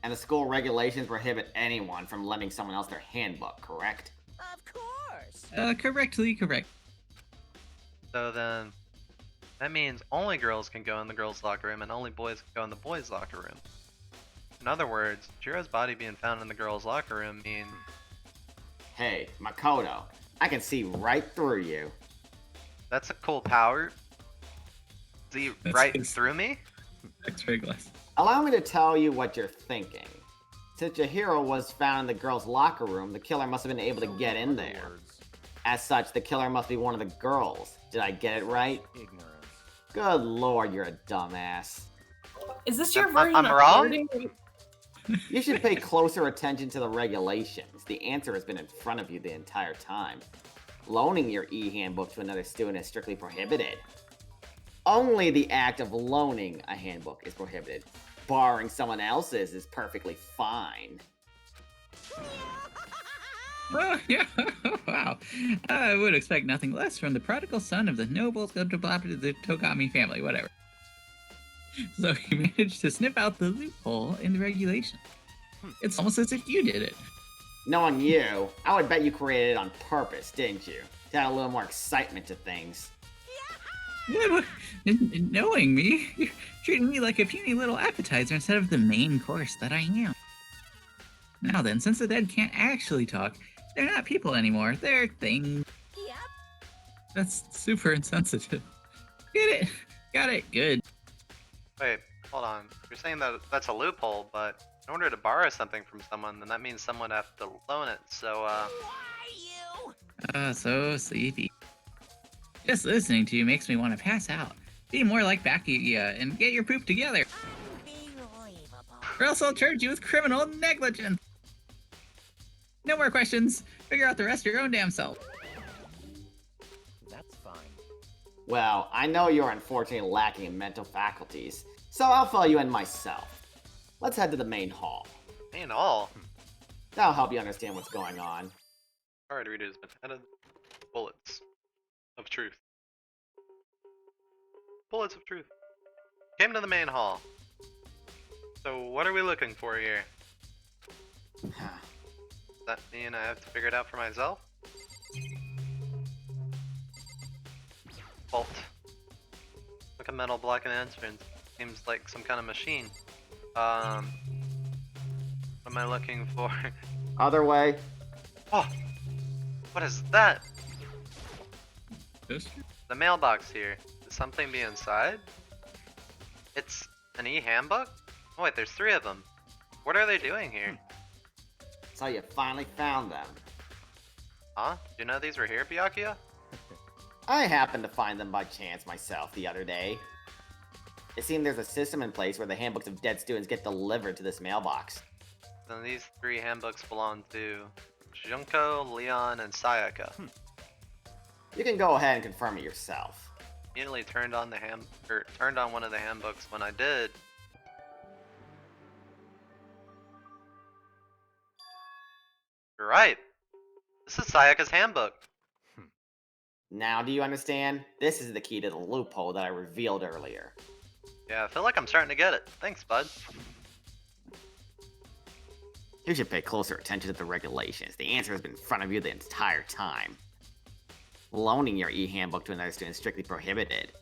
And the school regulations prohibit anyone from lending someone else their handbook, correct? Of course. Correctly correct. So then, that means only girls can go in the girls' locker room and only boys can go in the boys' locker room. In other words, Jiro's body being found in the girls' locker room means... Hey, Makoto, I can see right through you. That's a cool power. See That's right his- through me? X-ray glass. Allow me to tell you what you're thinking. Since Chihiro was found in the girls' locker room, the killer must have been able to get in there. As such, the killer must be one of the girls. Did I get it right? Ignorance. Good lord, you're a dumbass. Is this your I'm version of wrong? flirting? You should pay closer attention to the regulations. The answer has been in front of you the entire time. Loaning your e-handbook to another student is strictly prohibited. Only the act of loaning a handbook is prohibited. Borrowing someone else's is perfectly fine. Oh, yeah. Wow. I would expect nothing less from the prodigal son of the noble the Togami family, whatever. So he managed to snip out the loophole in the regulation. It's almost as if you did it. Knowing you, I would bet you created it on purpose, didn't you? To add a little more excitement to things. Knowing me, you're treating me like a puny little appetizer instead of the main course that I am. Now then, since the dead can't actually talk, they're not people anymore. They're things. Yep. That's super insensitive. Get it? Got it. Good. Wait, hold on. You're saying that that's a loophole, but in order to borrow something from someone, then that means someone have to loan it. So, Why you? So sleepy. Just listening to you makes me want to pass out. Be more like Baki and get your poop together, Unbelievable. or else I'll charge you with criminal negligence. No more questions. Figure out the rest your own damn self. That's fine. Well, I know you're unfortunately lacking in mental faculties, so I'll fill you in myself. Let's head to the main hall. ain't all. That'll help you understand what's going on. Card reader's been added. Bullets of truth. Bullets of truth. Came to the main hall. So what are we looking for here? Does that mean I have to figure it out for myself? Bolt. Like a metal block and instrument. Seems like some kind of machine. What am I looking for? Other way. Oh! What is that? This? The mailbox here. Does something be inside? It's an e-handbook? Oh wait, there's 3 of them. What are they doing here? So you finally found them. Huh? Did you know these were here, Byakuya? I happened to find them by chance myself the other day. It seemed there's a system in place where the handbooks of dead students get delivered to this mailbox. Then these 3 handbooks belong to Junko, Leon, and Sayaka. You can go ahead and confirm it yourself. Immediately turned on turned on one of the handbooks when I did. You're right. This is Sayaka's handbook. Now, do you understand? This is the key to the loophole that I revealed earlier. Yeah, I feel like I'm starting to get it. Thanks, bud. You should pay closer attention to the regulations. The answer has been in front of you the entire time. Loaning your e-handbook to another student is strictly prohibited.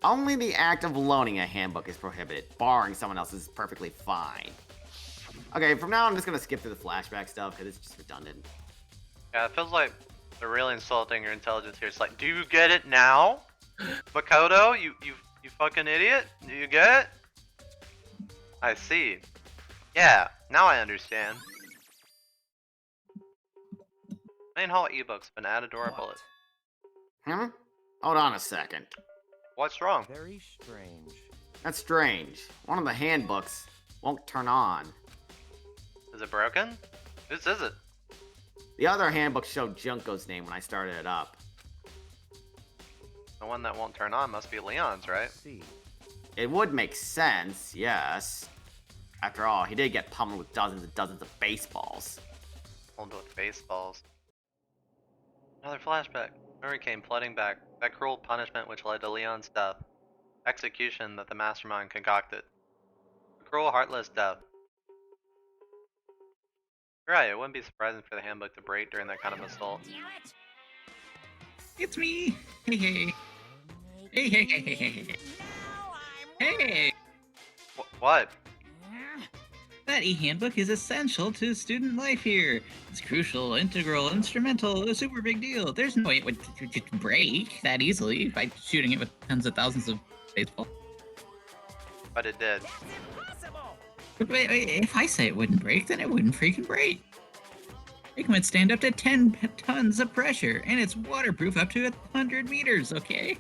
Only the act of loaning a handbook is prohibited. Borrowing someone else's is perfectly fine. Okay, from now on I'm just gonna skip through the flashback stuff because it's just redundant. Yeah, it feels like they're really insulting your intelligence here. It's like, do you get it now? Makoto, you fucking idiot? Do you get it? I see. Yeah, now I understand. Main hall ebook's been added to our bullet. Hold on a second. What's wrong? Very strange. That's strange. One of the handbooks won't turn on. Is it broken? Whose is it? The other handbook showed Junko's name when I started it up. The one that won't turn on must be Leon's, right? See. It would make sense, yes. After all, he did get pummeled with dozens and dozens of baseballs. Pulled with baseballs. Another flashback. Memory came flooding back. That cruel punishment which led to Leon's death. Execution that the mastermind concocted. A cruel, heartless death. You're right, it wouldn't be surprising for the handbook to break during that kind of assault. Damn it. It's me. Hey, hey. Hey, hey, hey, hey, hey, hey. Now I'm Hey! What? That e-handbook is essential to student life here. It's crucial, integral, instrumental, a super big deal. There's no way it would break that easily by shooting it with tens of thousands of baseballs. But it did. That's impossible. Wait, if I say it wouldn't break, then it wouldn't freaking break. It can withstand up to 10 tons of pressure, and it's waterproof up to 100 meters, okay?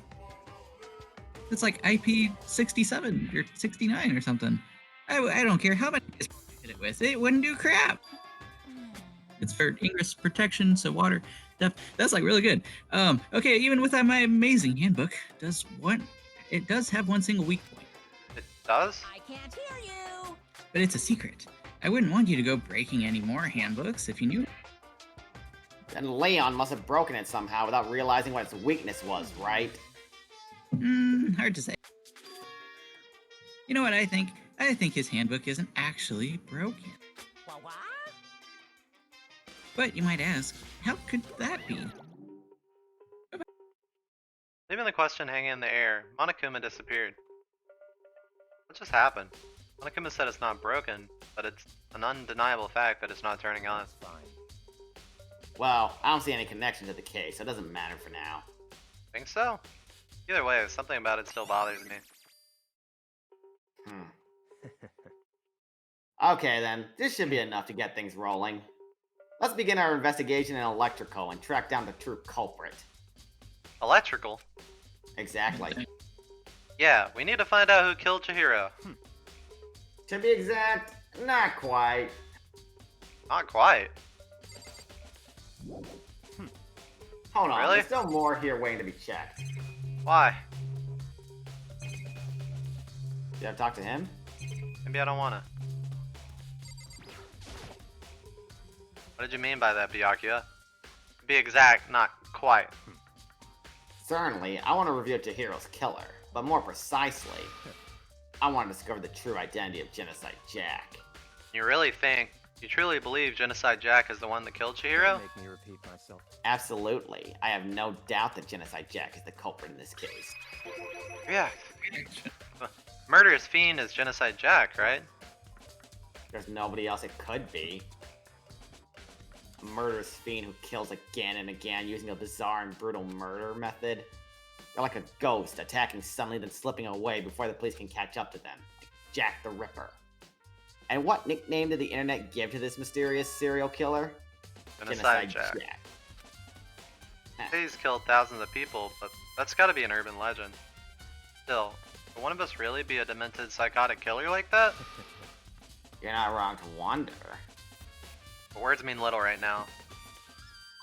It's like IP67 or 69 or something. I don't care how much you hit it with, it wouldn't do crap. It's for ingress protection, so water stuff. That's like really good. Okay, even with my amazing handbook, it does have one single weak point. It does? I can't hear you. But it's a secret. I wouldn't want you to go breaking any more handbooks if you knew. Then Leon must have broken it somehow without realizing what its weakness was, right? Hard to say. You know what I think? I think his handbook isn't actually broken. What? But you might ask, how could that be? Leaving the question hanging in the air, Monokuma disappeared. What just happened? Monokuma said it's not broken, but it's an undeniable fact that it's not turning on. Fine. Well, I don't see any connection to the case, so it doesn't matter for now. Think so? Either way, something about it still bothers me. Okay then, this should be enough to get things rolling. Let's begin our investigation in electrical and track down the true culprit. Electrical? Exactly. Yeah, we need to find out who killed Chihiro. To be exact, not quite. Not quite. Hold on, Really? there's still more here waiting to be checked. Why? Did I talk to him? Maybe I don't wanna. What did you mean by that, Byakuya? To be exact, not quite. Certainly, I want to reveal Chihiro's killer, but more precisely, I want to discover the true identity of Genocide Jack. You truly believe Genocide Jack is the one that killed Chihiro? Make me repeat myself. Absolutely, I have no doubt that Genocide Jack is the culprit in this case. Yeah. Murderous Fiend is Genocide Jack, right? There's nobody else it could be. A murderous fiend who kills again and again using a bizarre and brutal murder method. They're like a ghost, attacking suddenly then slipping away before the police can catch up to them. Like Jack the Ripper. And what nickname did the internet give to this mysterious serial killer? Genocide Jack. He's killed thousands of people, but that's gotta be an urban legend. Still, would one of us really be a demented psychotic killer like that? You're not wrong to wonder. But words mean little right now.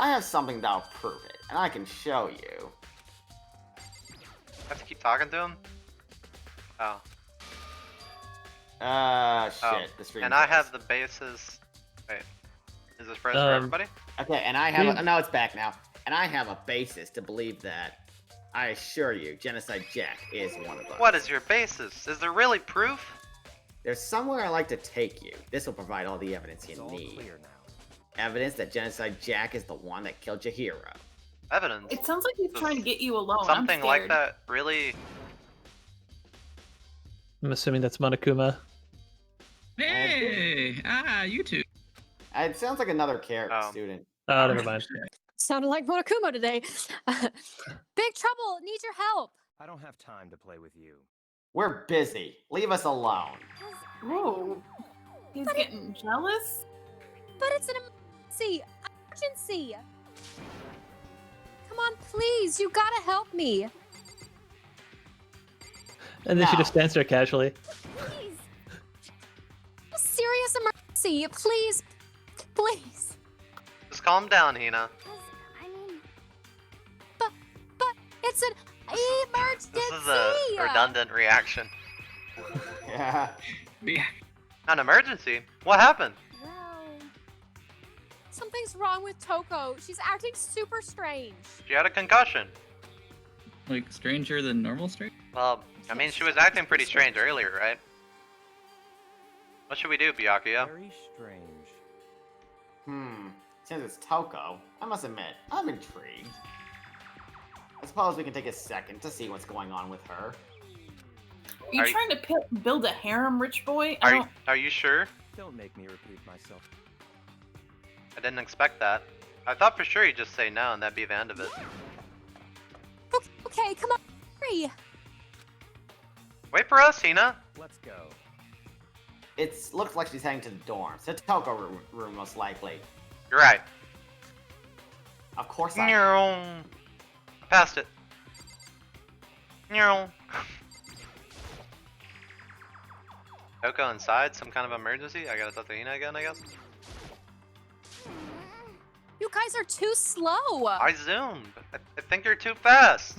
I have something that'll prove it, and I can show you. I have to keep talking to him? Oh. Shit, the stream And I froze. have the basis. Wait. Is this frozen for everybody? Okay, and I have no, it's back now. And I have a basis to believe that, I assure you, Genocide Jack is one of us. What is your basis? Is there really proof? There's somewhere I like to take you. This will provide all the evidence you It's all need. clear now. Evidence that Genocide Jack is the one that killed Chihiro. Evidence? It sounds like he's Does trying to get you alone. Something I'm like scared. that really... I'm assuming that's Monokuma. Hey! You two. It sounds like another character Oh. student. Oh, never mind. Sounded like Monokuma today. Big trouble. Need your help. I don't have time to play with you. We're busy. Leave us alone. Whoa. He's getting jealous? But it's an emergency. Emergency. Come on, please. You gotta help me. And then she No. just stands there casually. Please. A serious emergency. Please. Please. Just calm down, Hina. I mean... But it's an emergency. This is a redundant reaction. Yeah. Yeah. An emergency? What happened? Well... Something's wrong with Toko. She's acting super strange. She had a concussion. Like stranger than normal strange? Well, I mean, she was acting pretty strange earlier, right? What should we do, Byakuya? Very strange. Since it's Toko, I must admit, I'm intrigued. I suppose we can take a second to see what's going on with her. Are you Are you- trying to build a harem, rich boy? I don't... Are you sure? Don't make me repeat myself. I didn't expect that. I thought for sure you'd just say no and that'd be the end of it. Okay, come on. Hurry. Wait for us, Hina. Let's go. It looks like she's heading to the dorms. The Toko room, most likely. You're right. Of course I am. I passed it. Toko inside? Some kind of emergency? I gotta talk to Hina again, I guess? You guys are too slow. I zoomed. I think you're too fast.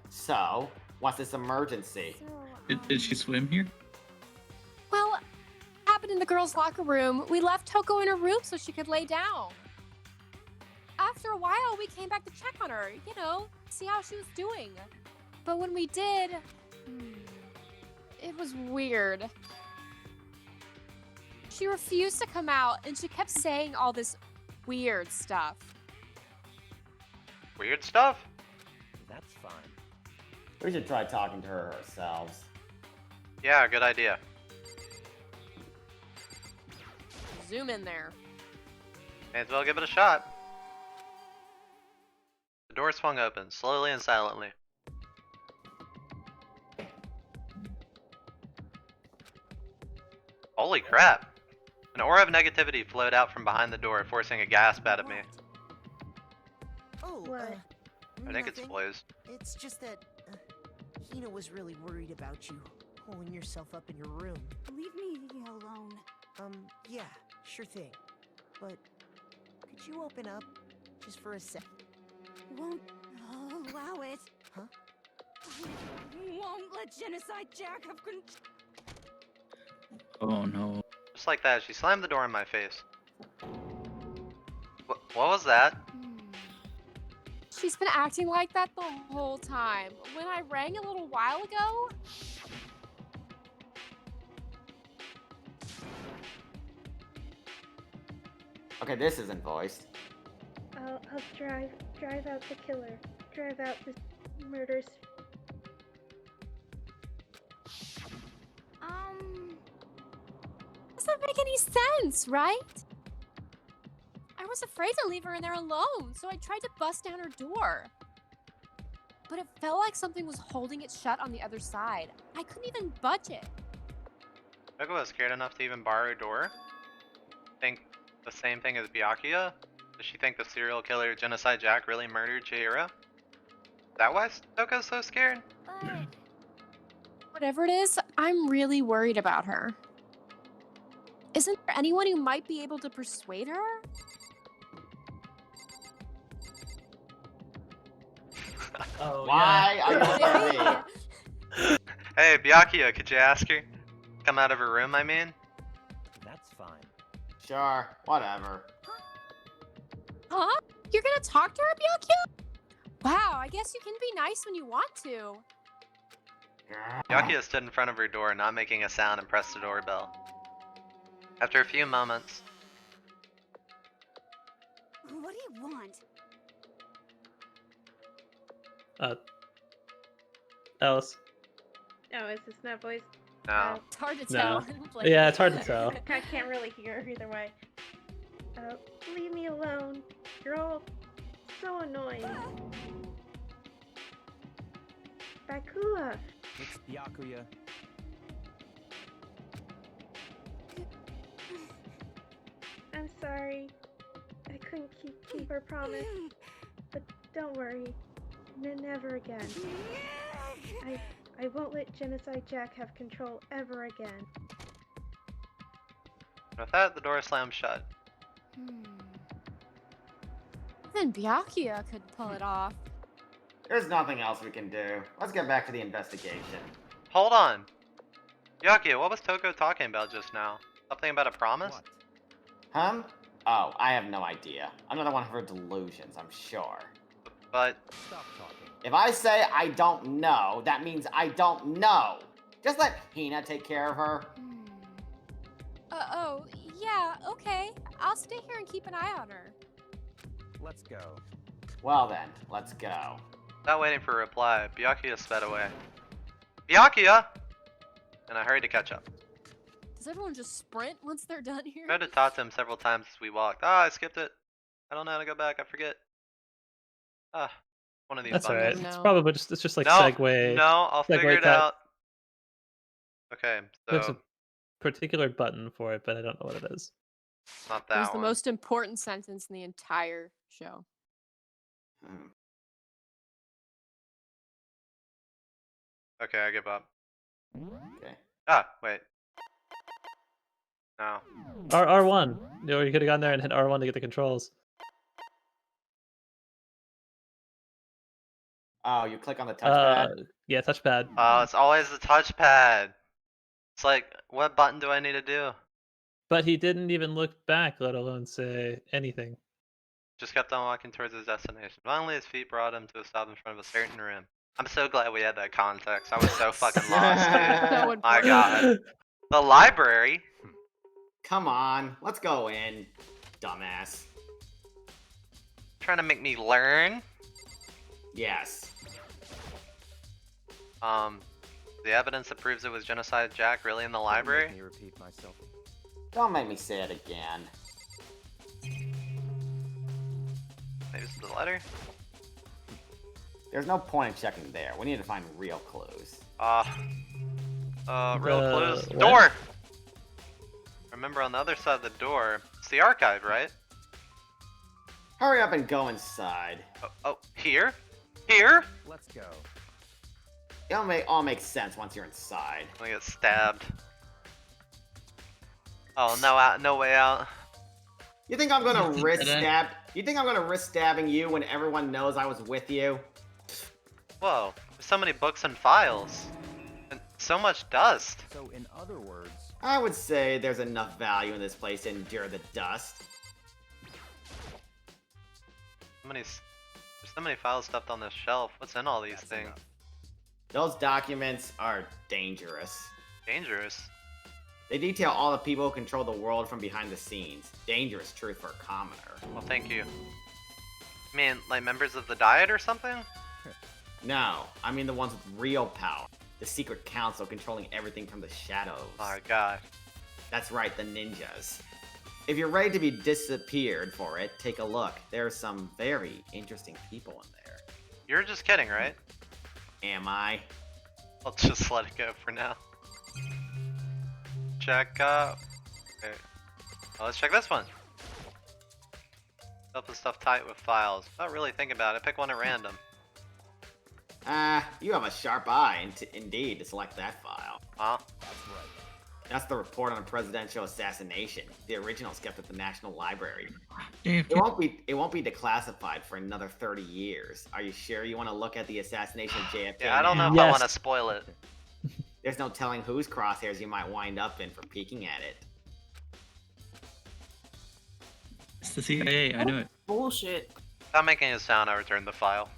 So, what's this emergency? Did she swim here? Well, in the girls' locker room, we left Toko in her room so she could lay down. After a while, we came back to check on her, see how she was doing. But when we did, it was weird. She refused to come out, and she kept saying all this weird stuff. Weird stuff? That's fine. We should try talking to her ourselves. Yeah, good idea. Zoom in there. May as well give it a shot. The door swung open, slowly and silently. Holy crap! An aura of negativity flowed out from behind the door, forcing a gasp out of me. Oh, What? I think it's nothing. Blaze. It's just that Hina was really worried about you, holding yourself up in your room. Leave me alone. Yeah, sure thing. But could you open up just for a sec? Won't allow it. Huh? I won't let Genocide Jack have control. Oh no. Just like that, she slammed the door in my face. What was that? She's been acting like that the whole time. When I rang a little while ago, Okay, this isn't voiced. I'll drive out the killer. Drive out the murders. doesn't make any sense, right? I was afraid to leave her in there alone, so I tried to bust down her door. But it felt like something was holding it shut on the other side. I couldn't even budge it. Toko was scared enough to even bar her door? Think the same thing as Byakuya? Does she think the serial killer Genocide Jack really murdered Chihiro? Is that why Toko's so scared? Whatever it is, I'm really worried about her. Isn't there anyone who might be able to persuade her? Oh, Why are you looking at me? Hey, Byakuya, could you ask her? Come out of her room, I mean? That's fine. Sure, whatever. Huh? You're gonna talk to her, Byakuya? Wow, I guess you can be nice when you want to. Byakuya stood in front of her door, not making a sound, and pressed the doorbell. After a few moments, What do you want? Alice. Oh, is this not voice? no. It's hard to No. tell. Like- Yeah, it's hard to tell. I can't really hear either way. Leave me alone. You're all so annoying. Bakua. It's Byakuya. I'm sorry. I couldn't keep our promise. But don't worry. Never again. I won't let Genocide Jack have control ever again. With that, the door slammed shut. Then Byakuya could pull it off. There's nothing else we can do. Let's get back to the investigation. Hold on. Byakuya, what was Toko talking about just now? Something about a promise? What? Oh, I have no idea. Another one of her delusions, I'm sure. But Stop talking. If I say I don't know, that means I don't know. Just let Hina take care of her. Oh, yeah, okay. I'll stay here and keep an eye on her. Let's go. Well then, let's go. without waiting for a reply, Byakuya sped away. Byakuya! And I hurried to catch up. Does everyone just sprint once they're done here? I tried to talk to him several times as we walked. Ah, I skipped it. I don't know how to go back. I forget. Ah, one of these That's alright. buttons. It's No. probably it's just like No, segue. no, I'll figure segue it cut. out. Okay, There's so a particular button for it, but I don't know what it is. not It was that the one. most important sentence in the entire show. Hmm. Okay, I give up. Okay. Ah, wait. No. R1. You know, you could have gone there and hit R1 to get the controls. Oh, you click on the touchpad? Yeah, touchpad. Oh, it's always the touchpad. It's like, what button do I need to do? But he didn't even look back, let alone say anything. Just kept on walking towards his destination. Finally, his feet brought him to a stop in front of a certain room. I'm so glad we had that context. I was so fucking lost, So dude. My important. god. The library? Come on, let's go in, dumbass. Trying to make me learn? Yes. The evidence that proves it was Genocide Jack really in the library? Let me repeat myself. Don't make me say it again. Maybe it's the letter? There's no point in checking there. We need to find real clues. Real clues. What? Door! Remember, on the other side of the door, it's the archive, right? Hurry up and go inside. Oh, here? Here? Let's go. It'll all make sense once you're inside. I get stabbed. Oh, no way out. You think I'm gonna risk today? stab? You think I'm gonna risk stabbing you when everyone knows I was with you? Whoa, there's so many books and files. And so much dust. So, in other words, I would say there's enough value in this place to endure the dust. There's so many files stuffed on this shelf. What's in all these that's things? enough. Those documents are dangerous. Dangerous. They detail all the people who control the world from behind the scenes. Dangerous truth for a commoner. Well, thank you. I mean, like members of the Diet or something? No, I mean the ones with real power. The secret council controlling everything from the shadows. My god. That's right, the ninjas. If you're ready to be disappeared for it, take a look. There are some very interesting people in there. You're just kidding, right? Am I? I'll just let it go for now. Check out. Okay. Oh, let's check this one. Stuff the stuff tight with files. Not really think about it. Pick one at random. You have a sharp eye, indeed, to select that file. Huh? That's right. That's the report on a presidential assassination. The original's kept at the National Library. Dave, It won't be declassified for another 30 years. Are you sure you want to look at the assassination of JFK? Yeah, I don't know now? if I Yes. want to spoil it. There's no telling whose crosshairs you might wind up in for peeking at it. it's the CIA. I know it. Bullshit. Without making a sound, I returned the file.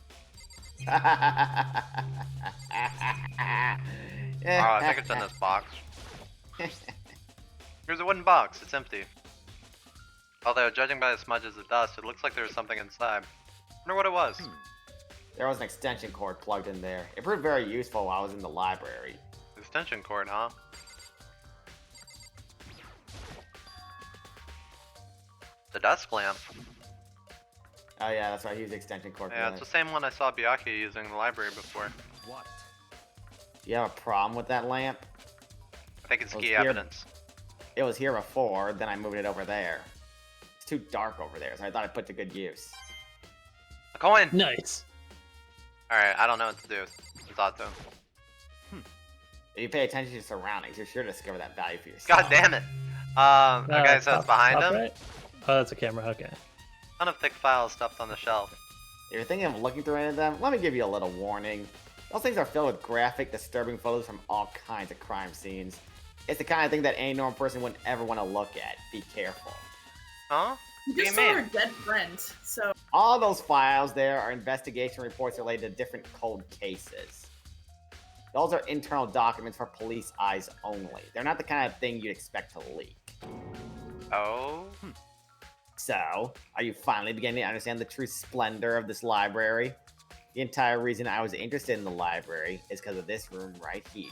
Oh, I think it's in this box. Here's a wooden box. It's empty. Although, judging by the smudges of dust, it looks like there was something inside. Wonder what it was. There was an extension cord plugged in there. It proved very useful while I was in the library. Extension cord, huh? The desk lamp. Oh yeah, that's right. He used the extension cord. Yeah, for it's the that. same one I saw Byakuya using in the library before. What? You have a problem with that lamp? I think it's Well, key it's here. evidence. It was here before, then I moved it over there. It's too dark over there, so I thought I'd put to good use. A coin! Nice. Alright, I don't know what to do. I thought so. If you pay attention to your surroundings, you're sure to discover that value for yourself. God damn it! Okay, so it's behind top him. right? Oh, that's a camera. Okay. Ton of thick files stuffed on the shelf. If you're thinking of looking through any of them, let me give you a little warning. Those things are filled with graphic, disturbing photos from all kinds of crime scenes. It's the kind of thing that any normal person wouldn't ever want to look at. Be careful. Huh? You What do just you saw mean? her dead friend, so All those files there are investigation reports related to different cold cases. Those are internal documents for police eyes only. They're not the kind of thing you'd expect to leak. Oh? So, are you finally beginning to understand the true splendor of this library? The entire reason I was interested in the library is because of this room right here.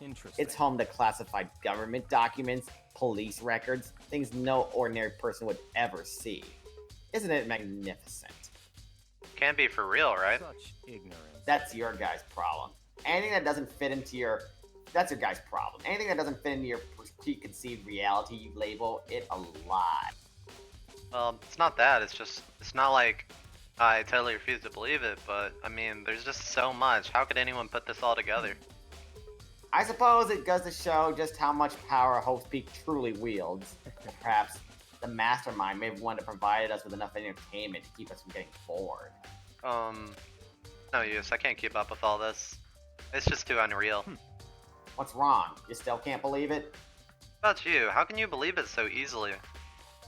Interesting. It's home to classified government documents, police records, things no ordinary person would ever see. Isn't it magnificent? Can't be for real, right? Such ignorance. That's your guy's problem. Anything that doesn't fit into your... That's your guy's problem. Anything that doesn't fit into your preconceived reality, you label it a lie. Well, it's not that. It's not like I totally refuse to believe it, but I mean, there's just so much. How could anyone put this all together? I suppose it goes to show just how much power Hope's Peak truly wields. Perhaps the mastermind may have wanted to provide us with enough entertainment to keep us from getting bored. No use. I can't keep up with all this. It's just too unreal. What's wrong? You still can't believe it? About you, how can you believe it so easily?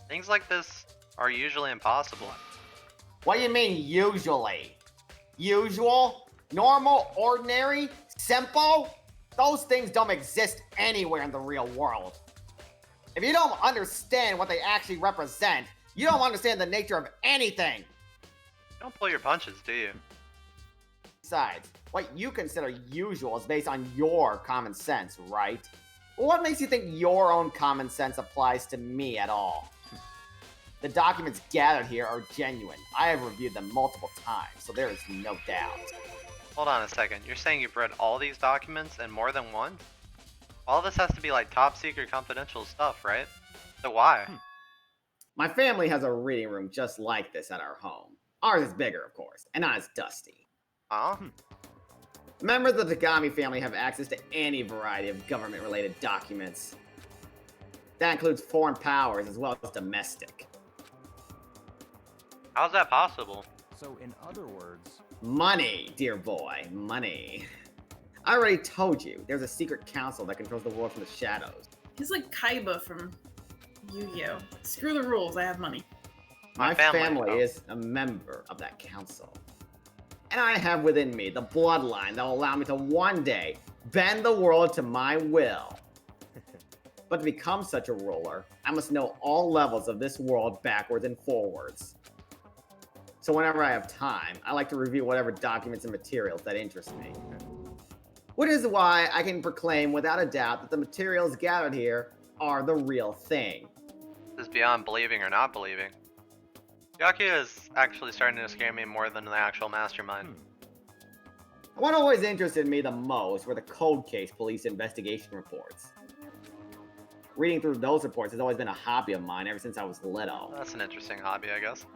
Things like this are usually impossible. What do you mean, usually? Usual? Normal? Ordinary? Simple? Those things don't exist anywhere in the real world. If you don't understand what they actually represent, you don't understand the nature of anything. Don't pull your punches, do you? Besides, what you consider usual is based on your common sense, right? What makes you think your own common sense applies to me at all? The documents gathered here are genuine. I have reviewed them multiple times, so there is no doubt. Hold on a second. You're saying you've read all these documents and more than one? All this has to be like top secret confidential stuff, right? So why? My family has a reading room just like this at our home. Ours is bigger, of course, and not as dusty. Huh? Members of the Tagami family have access to any variety of government-related documents. That includes foreign powers as well as domestic. How's that possible? So, in other words, Money, dear boy, money. I already told you, there's a secret council that controls the world from the shadows. He's like Kaiba from Yu-Gi-Oh! Screw the rules, I have money. My family is a member of that council. And I have within me the bloodline that will allow me to one day bend the world to my will. But to become such a ruler, I must know all levels of this world backwards and forwards. So whenever I have time, I like to review whatever documents and materials that interest me. Which is why I can proclaim without a doubt that the materials gathered here are the real thing. This is beyond believing or not believing. Byakuya is actually starting to scare me more than the actual mastermind. What always interested me the most were the cold case police investigation reports. Reading through those reports has always been a hobby of mine ever since I was little. That's an interesting hobby, I guess.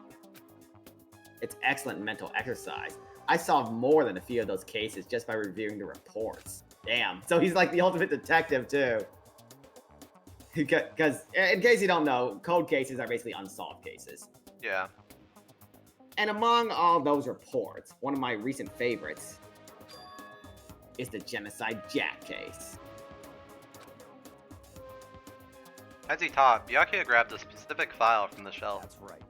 It's excellent mental exercise. I solved more than a few of those cases just by reviewing the reports. Damn, so he's like the ultimate detective too. Because, in case you don't know, cold cases are basically unsolved cases. Yeah. And among all those reports, one of my recent favorites is the Genocide Jack case. As he taught, Byakuya grabbed a specific file from the shelf. that's right.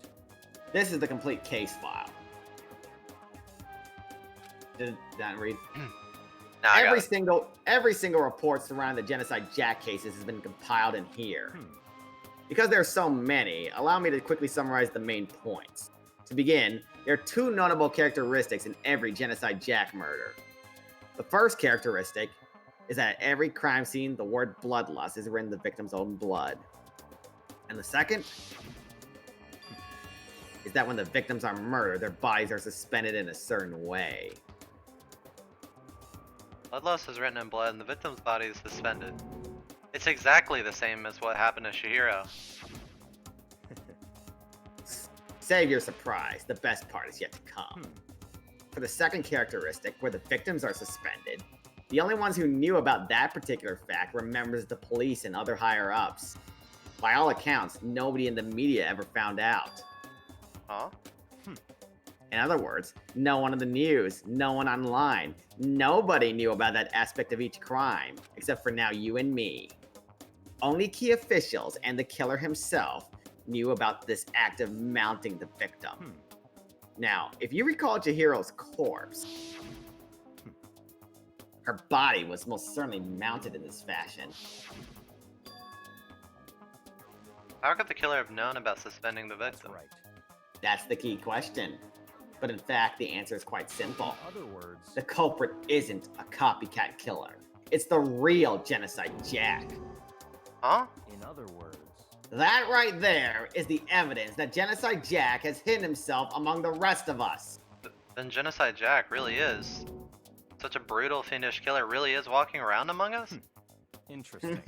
This is the complete case file. Did that read? Now I got Every single report surrounding the Genocide Jack cases has been compiled in here. Because there are so many, allow me to quickly summarize the main points. To begin, there are two notable characteristics in every Genocide Jack murder. The first characteristic is that at every crime scene, the word bloodlust is written in the victim's own blood. And the second is that when the victims are murdered, their bodies are suspended in a certain way. Bloodlust is written in blood and the victim's body is suspended. It's exactly the same as what happened to Chihiro. Save your surprise, the best part is yet to come. For the second characteristic, where the victims are suspended, the only ones who knew about that particular fact were members of the police and other higher-ups. By all accounts, nobody in the media ever found out. Huh? In other words, no one in the news, no one online, nobody knew about that aspect of each crime, except for now you and me. Only key officials and the killer himself knew about this act of mounting the victim. Now, if you recall Chihiro's corpse, her body was most certainly mounted in this fashion. How could the killer have known about suspending the victim? Right. That's the key question. But in fact, the answer is quite simple. In other words, The culprit isn't a copycat killer. It's the real Genocide Jack. Huh? in other words, That right there is the evidence that Genocide Jack has hidden himself among the rest of us. Then Genocide Jack really is. Such a brutal, fiendish killer really is walking around among us? interesting.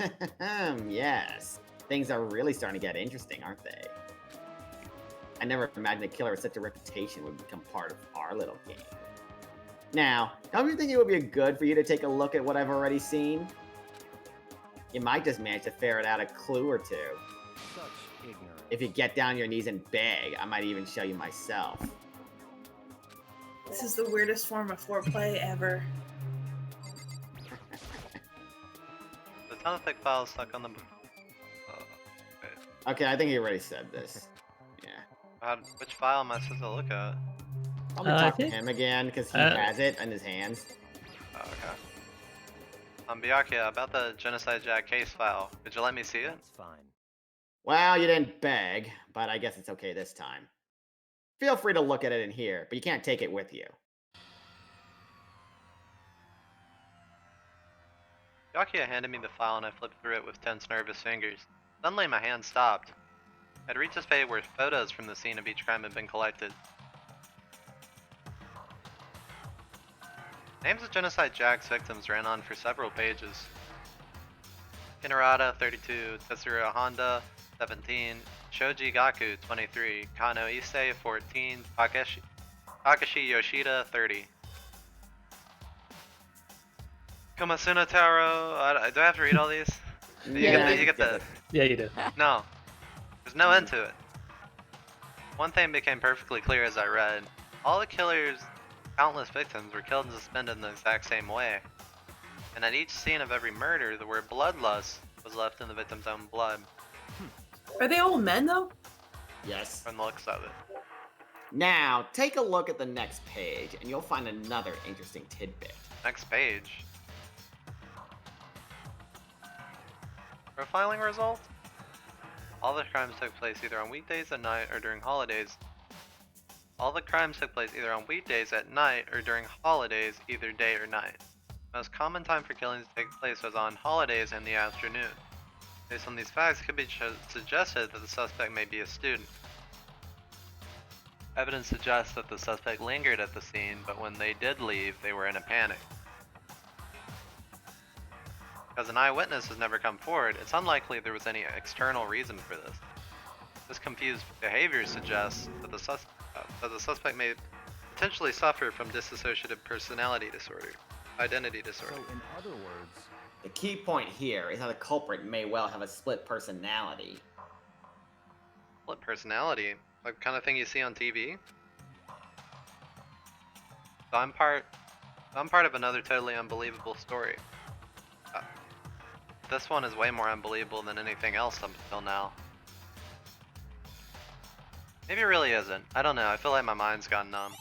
Yes. Things are really starting to get interesting, aren't they? I never imagined a killer with such a reputation would become part of our little game. Now, don't you think it would be good for you to take a look at what I've already seen? You might just manage to ferret out a clue or two. Such ignorance. If you get down on your knees and beg, I might even show you myself. This is the weirdest form of foreplay ever. A ton of thick files stuck on the Okay, I think he already said this. Yeah. Which file am I supposed to look at? Probably I talk to think- him again, because he uh, has it in his hands. Oh, okay. Byakuya, about the Genocide Jack case file. Could you let me see it? That's fine. Well, you didn't beg, but I guess it's okay this time. Feel free to look at it in here, but you can't take it with you. Byakuya handed me the file and I flipped through it with tense, nervous fingers. Suddenly my hand stopped. I'd reached a page where photos from the scene of each crime had been collected. Names of Genocide Jack's victims ran on for several pages. Kinorada, 32, Tetsuro Honda, 17, Shoji Gaku, 23, Kano Issei, 14, Takashi Yoshida, 30. Komasuna Taro, do I have to read all these? You get the. Yeah, you do. No. There's no end to it. One thing became perfectly clear as I read. All the killers' countless victims were killed and suspended in the exact same way. And at each scene of every murder, the word bloodlust was left in the victim's own blood. Are they all men though? Yes. From the looks of it. Now, take a look at the next page, and you'll find another interesting tidbit. Next page. Profiling results? All the crimes took place either on weekdays at night or during holidays. All the crimes took place either on weekdays at night or during holidays, either day or night. The most common time for killings to take place was on holidays in the afternoon. Based on these facts, it could be suggested that the suspect may be a student. Evidence suggests that the suspect lingered at the scene, but when they did leave, they were in a panic. Because an eyewitness has never come forward, it's unlikely there was any external reason for this. This confused behavior suggests that the suspect may potentially suffer from dissociative personality disorder, identity disorder. So, in other words, The key point here is that the culprit may well have a split personality. Split personality? Like kind of thing you see on TV? So I'm part of another totally unbelievable story. This one is way more unbelievable than anything else up until now. Maybe it really isn't. I don't know. I feel like my mind's gone numb.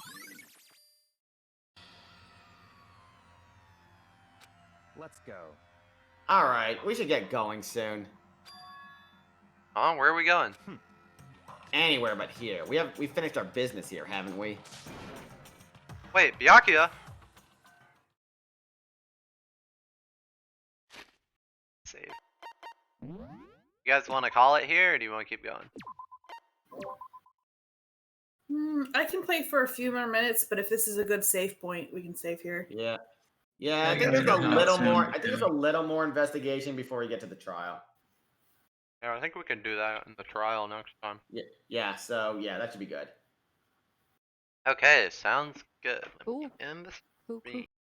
let's go. Alright, we should get going soon. Oh, where are we going? Anywhere but here. We finished our business here, haven't we? Wait, Byakuya! Save. You guys want to call it here, or do you want to keep going? I can play for a few more minutes, but if this is a good save point, we can save here. Yeah. Yeah, I I think gotta there's a go little soon. more. I think there's a little more investigation before we get to the trial. Yeah, I think we can do that in the trial next time. Yeah. So yeah, that should be good. Okay, sounds good. Let me Cool. end this Cool, cool. screen.